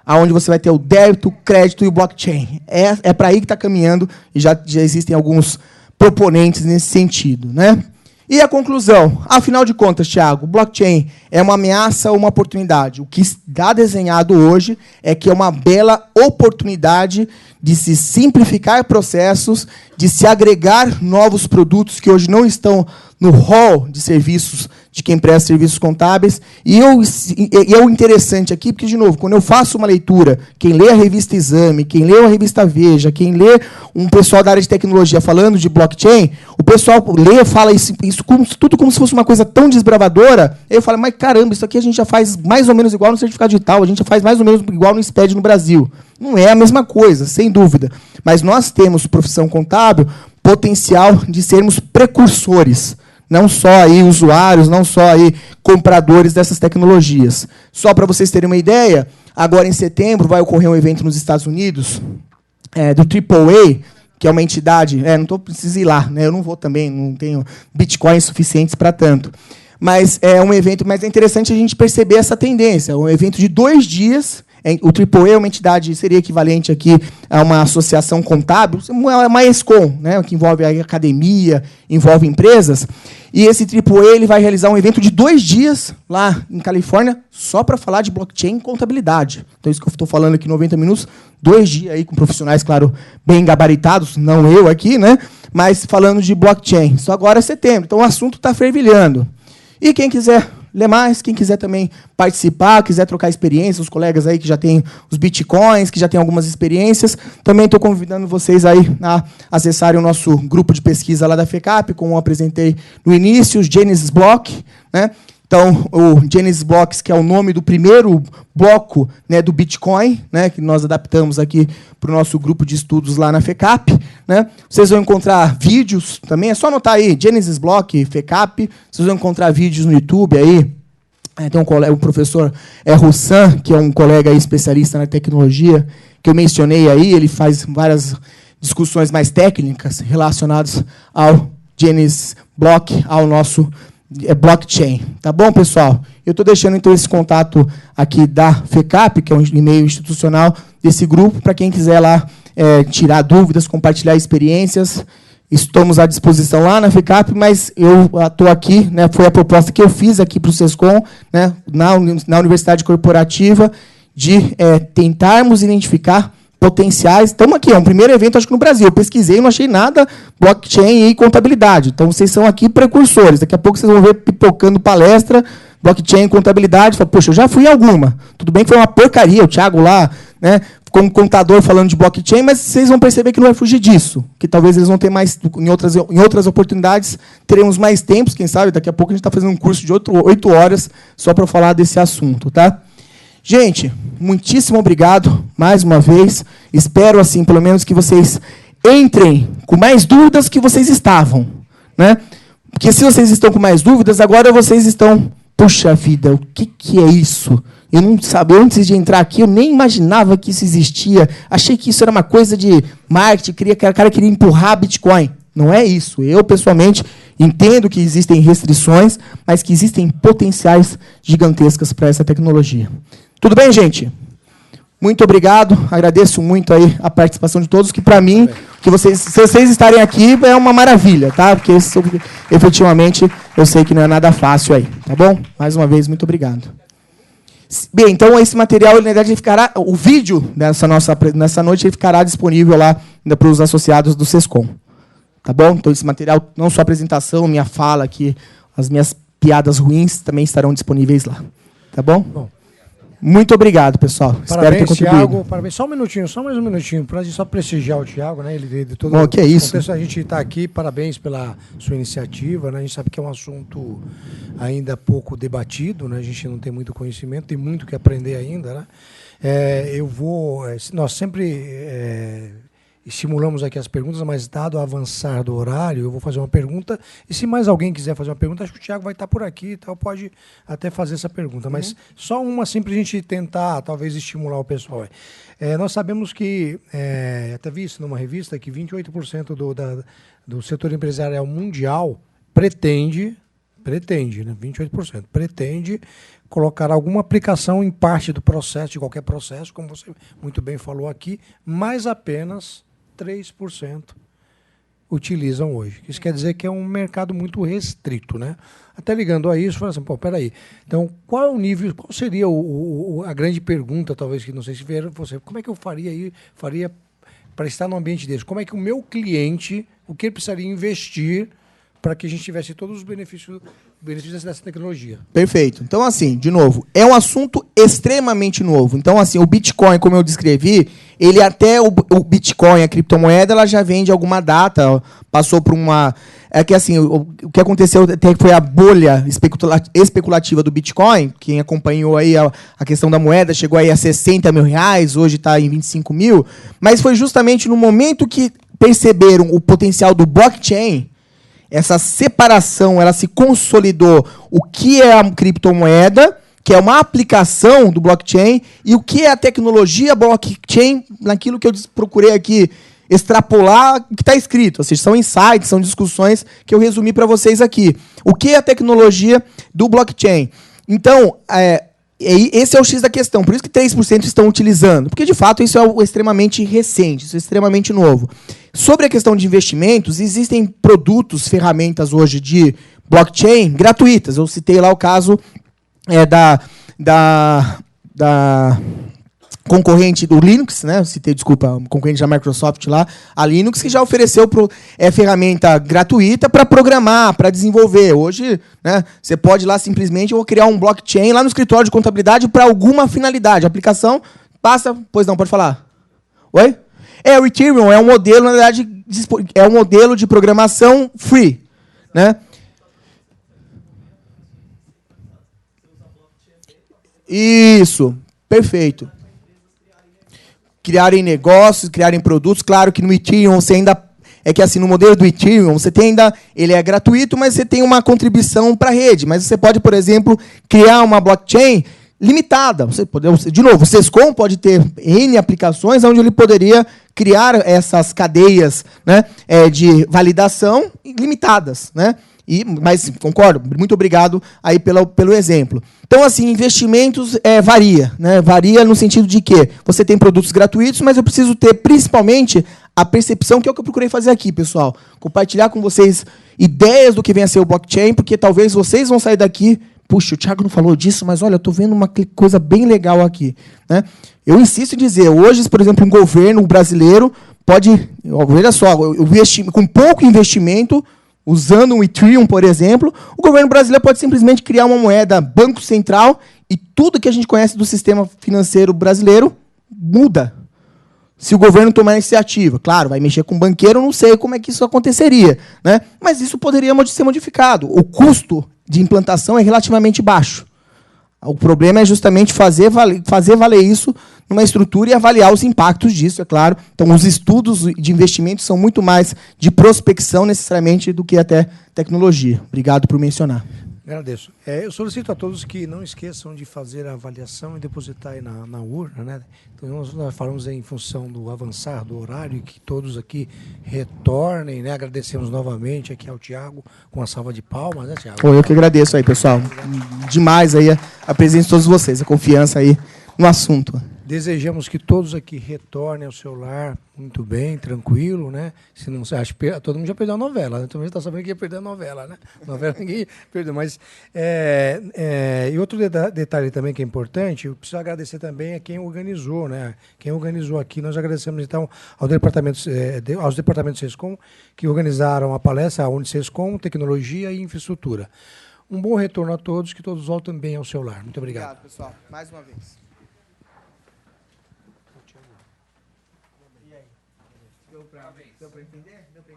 onde você vai ter o débito, o crédito e o blockchain. É para aí que está caminhando, e já existem alguns proponentes nesse sentido, né? E a conclusão? Afinal de contas, Thiago, blockchain é uma ameaça ou uma oportunidade? O que está desenhado hoje é que é uma bela oportunidade de se simplificar processos, de se agregar novos produtos que hoje não estão no hall de serviços de quem presta serviços contábeis. E é o interessante aqui, porque, de novo, quando eu faço uma leitura, quem lê a revista Exame, quem lê a revista Veja, quem lê um pessoal da área de tecnologia falando de blockchain, o pessoal lê, fala isso tudo como se fosse uma coisa tão desbravadora. Aí eu falo, mas caramba, isso aqui a gente já faz mais ou menos igual no certificado digital, a gente já faz mais ou menos igual no SPED no Brasil. Não é a mesma coisa, sem dúvida. Mas nós temos, profissão contábil, potencial de sermos precursores. Não só aí usuários, não só aí compradores dessas tecnologias. Só para vocês terem uma ideia, agora em setembro vai ocorrer um evento nos Estados Unidos, do AAA, que é uma entidade... não preciso ir lá, né? Eu não vou também, não tenho bitcoins suficientes para tanto. Mas é um evento, mas é interessante a gente perceber essa tendência. É um evento de 2 dias. O AAA é uma entidade, seria equivalente aqui a uma associação contábil, uma ESCOM, né, que envolve a academia, envolve empresas. E esse AAA ele vai realizar um evento de 2 dias lá em Califórnia, só para falar de blockchain e contabilidade. Então, isso que eu estou falando aqui, 90 minutos, 2 dias aí com profissionais, claro, bem gabaritados, não eu aqui, né, mas falando de blockchain. Isso agora é setembro, então o assunto está fervilhando. E quem quiser ler mais, quem quiser também participar, quiser trocar experiências, os colegas aí que já têm os bitcoins, que já têm algumas experiências, também estou convidando vocês aí a acessarem o nosso grupo de pesquisa lá da FECAP, como eu apresentei no início, os Genesis Block, né? Então, o Genesis Blocks, que é o nome do primeiro bloco, né, do Bitcoin, né, que nós adaptamos aqui para o nosso grupo de estudos lá na FECAP. Né? Vocês vão encontrar vídeos também, é só anotar aí, Genesis Block, FECAP, vocês vão encontrar vídeos no YouTube aí. Tem um colega, o professor Roussan, que é um colega aí especialista na tecnologia, que eu mencionei aí, ele faz várias discussões mais técnicas relacionadas ao Genesis Block, ao nosso blockchain. Tá bom, pessoal? Eu estou deixando, então, esse contato aqui da FECAP, que é um e-mail institucional desse grupo, para quem quiser lá tirar dúvidas, compartilhar experiências. Estamos à disposição lá na FECAP, mas eu estou aqui, né, foi a proposta que eu fiz aqui para o SESCOM, né, na Universidade Corporativa, de tentarmos identificar potenciais. Estamos aqui, é um primeiro evento, acho que no Brasil. Eu pesquisei, não achei nada blockchain e contabilidade. Então, vocês são aqui precursores. Daqui a pouco vocês vão ver pipocando palestra, blockchain e contabilidade. Fala, poxa, eu já fui em alguma. Tudo bem que foi uma porcaria, o Thiago lá, né, como contador falando de blockchain, mas vocês vão perceber que não vai fugir disso. Que talvez eles vão ter mais, em outras oportunidades, teremos mais tempos, quem sabe, daqui a pouco a gente está fazendo um curso de 8 horas só para falar desse assunto, tá? Gente, muitíssimo obrigado mais uma vez. Espero, assim, pelo menos que vocês entrem com mais dúvidas que vocês estavam, né? Porque se vocês estão com mais dúvidas, agora vocês estão, puxa vida, o que é isso? Eu não sabia, antes de entrar aqui, eu nem imaginava que isso existia. Achei que isso era uma coisa de marketing, o cara queria empurrar Bitcoin. Não é isso. Eu, pessoalmente, entendo que existem restrições, mas que existem potenciais gigantescas para essa tecnologia. Tudo bem, gente? Muito obrigado. Agradeço muito aí a participação de todos, que para mim, se vocês estarem aqui, é uma maravilha, tá? Porque efetivamente eu sei que não é nada fácil aí, tá bom? Mais uma vez, muito obrigado. Bem, então esse material, na verdade, ele ficará, o vídeo nessa noite ele ficará disponível lá para os associados do SESCOM. Tá bom? Então esse material, não só a apresentação, minha fala aqui, as minhas piadas ruins também estarão disponíveis lá. Tá bom? Bom. Muito obrigado, pessoal. Parabéns, espero ter contribuído. Thiago, parabéns. Só um minutinho, só mais um minutinho, para só prestigiar o Thiago, né? Ele de todo bom, que é isso? Contexto, a gente está aqui, parabéns pela sua iniciativa, né? A gente sabe que é um assunto ainda pouco debatido, né? A gente não tem muito conhecimento, tem muito que aprender ainda, né? Nós sempre estimulamos aqui as perguntas, mas dado o avançar do horário, eu vou fazer uma pergunta, e se mais alguém quiser fazer uma pergunta, acho que o Thiago vai estar por aqui e tal, pode até fazer essa pergunta, mas só uma assim para a gente tentar, talvez, estimular o pessoal. Nós sabemos que, até vi isso numa revista, que 28% do setor empresarial mundial pretende, né, 28%, pretende colocar alguma aplicação em parte do processo, de qualquer processo, como você muito bem falou aqui, mas apenas 3% utilizam hoje. Isso quer dizer que é um mercado muito restrito, né? Até ligando a isso, fala assim, pô, peraí. Então, qual é o nível, qual seria a grande pergunta, talvez, que não sei se vier você, como é que eu faria para estar no ambiente desse? Como é que o meu cliente, o que ele precisaria investir para que a gente tivesse todos os benefícios dessa tecnologia? Perfeito. Então, assim, de novo, é um assunto extremamente novo. Então, assim, o Bitcoin, como eu descrevi, ele até o Bitcoin, a criptomoeda, ela já vem de alguma data, passou por uma... É que, assim, o que aconteceu até foi a bolha especulativa do Bitcoin. Quem acompanhou aí a questão da moeda, chegou aí a 60 mil reais, hoje está em 25 mil. Mas foi justamente no momento que perceberam o potencial do blockchain, essa separação, ela se consolidou. O que é a criptomoeda, que é uma aplicação do blockchain, e o que é a tecnologia blockchain, naquilo que eu procurei aqui extrapolar o que está escrito. Ou seja, são insights, são discussões que eu resumi para vocês aqui. O que é a tecnologia do blockchain? Então, esse é o X da questão. Por isso que 3% estão utilizando. Porque, de fato, isso é extremamente recente, isso é extremamente novo. Sobre a questão de investimentos, existem produtos, ferramentas hoje de blockchain gratuitas. Eu citei lá o caso da concorrente do Linux, né? Eu citei, desculpa, concorrente da Microsoft lá, a Linux, que já ofereceu ferramenta gratuita para programar, para desenvolver. Hoje, né, você pode lá simplesmente, eu vou criar um blockchain lá no escritório de contabilidade para alguma finalidade. A aplicação passa... Pois não, pode falar. Oi? O Ethereum é um modelo, na verdade, é um modelo de programação free, né? Isso, perfeito. Criarem negócios, criarem produtos. Claro que no Ethereum você ainda... É que assim, no modelo do Ethereum, você tem ainda... Ele é gratuito, mas você tem uma contribuição para a rede. Mas você pode, por exemplo, criar uma blockchain limitada. De novo, o Sescom pode ter N aplicações onde ele poderia criar essas cadeias, né, de validação limitadas, né? Mas, concordo, muito obrigado aí pelo exemplo. Então, assim, investimentos varia, né? Varia no sentido de que você tem produtos gratuitos, mas eu preciso ter, principalmente, a percepção, que é o que eu procurei fazer aqui, pessoal. Compartilhar com vocês ideias do que vem a ser o blockchain, porque talvez vocês vão sair daqui... Puxa, o Thiago não falou disso, mas olha, eu estou vendo uma coisa bem legal aqui, né? Eu insisto em dizer, hoje, por exemplo, um governo brasileiro pode... Olha só, com pouco investimento... Usando um Ethereum, por exemplo, o governo brasileiro pode simplesmente criar uma moeda Banco Central e tudo que a gente conhece do sistema financeiro brasileiro muda. Se o governo tomar a iniciativa. Claro, vai mexer com banqueiro, não sei como é que isso aconteceria, né? Mas isso poderia ser modificado. O custo de implantação é relativamente baixo. O problema é justamente fazer valer isso numa estrutura e avaliar os impactos disso, é claro. Então, os estudos de investimento são muito mais de prospecção, necessariamente, do que até tecnologia. Obrigado por mencionar. Agradeço. Eu solicito a todos que não esqueçam de fazer a avaliação e depositar aí na urna, né? Então, nós falamos em função do avançar do horário, que todos aqui retornem, né? Agradecemos novamente aqui ao Thiago, com a salva de palmas, né, Thiago? Eu que agradeço aí, pessoal. Demais aí a presença de todos vocês, a confiança aí no assunto. Desejamos que todos aqui retornem ao seu lar muito bem, tranquilo, né? Se não se acha, todo mundo já perdeu a novela, né? Todo mundo está sabendo que ia perder a novela, né? Novela ninguém perdeu, mas... e outro detalhe também que é importante, eu preciso agradecer também a quem organizou, né? Quem organizou aqui, nós agradecemos, então, aos departamentos Sescom, que organizaram a palestra, a Unisescom, Tecnologia e Infraestrutura. Um bom retorno a todos, que todos voltem bem ao seu lar. Muito obrigado. Obrigado, pessoal. Mais uma vez. Deu para entender?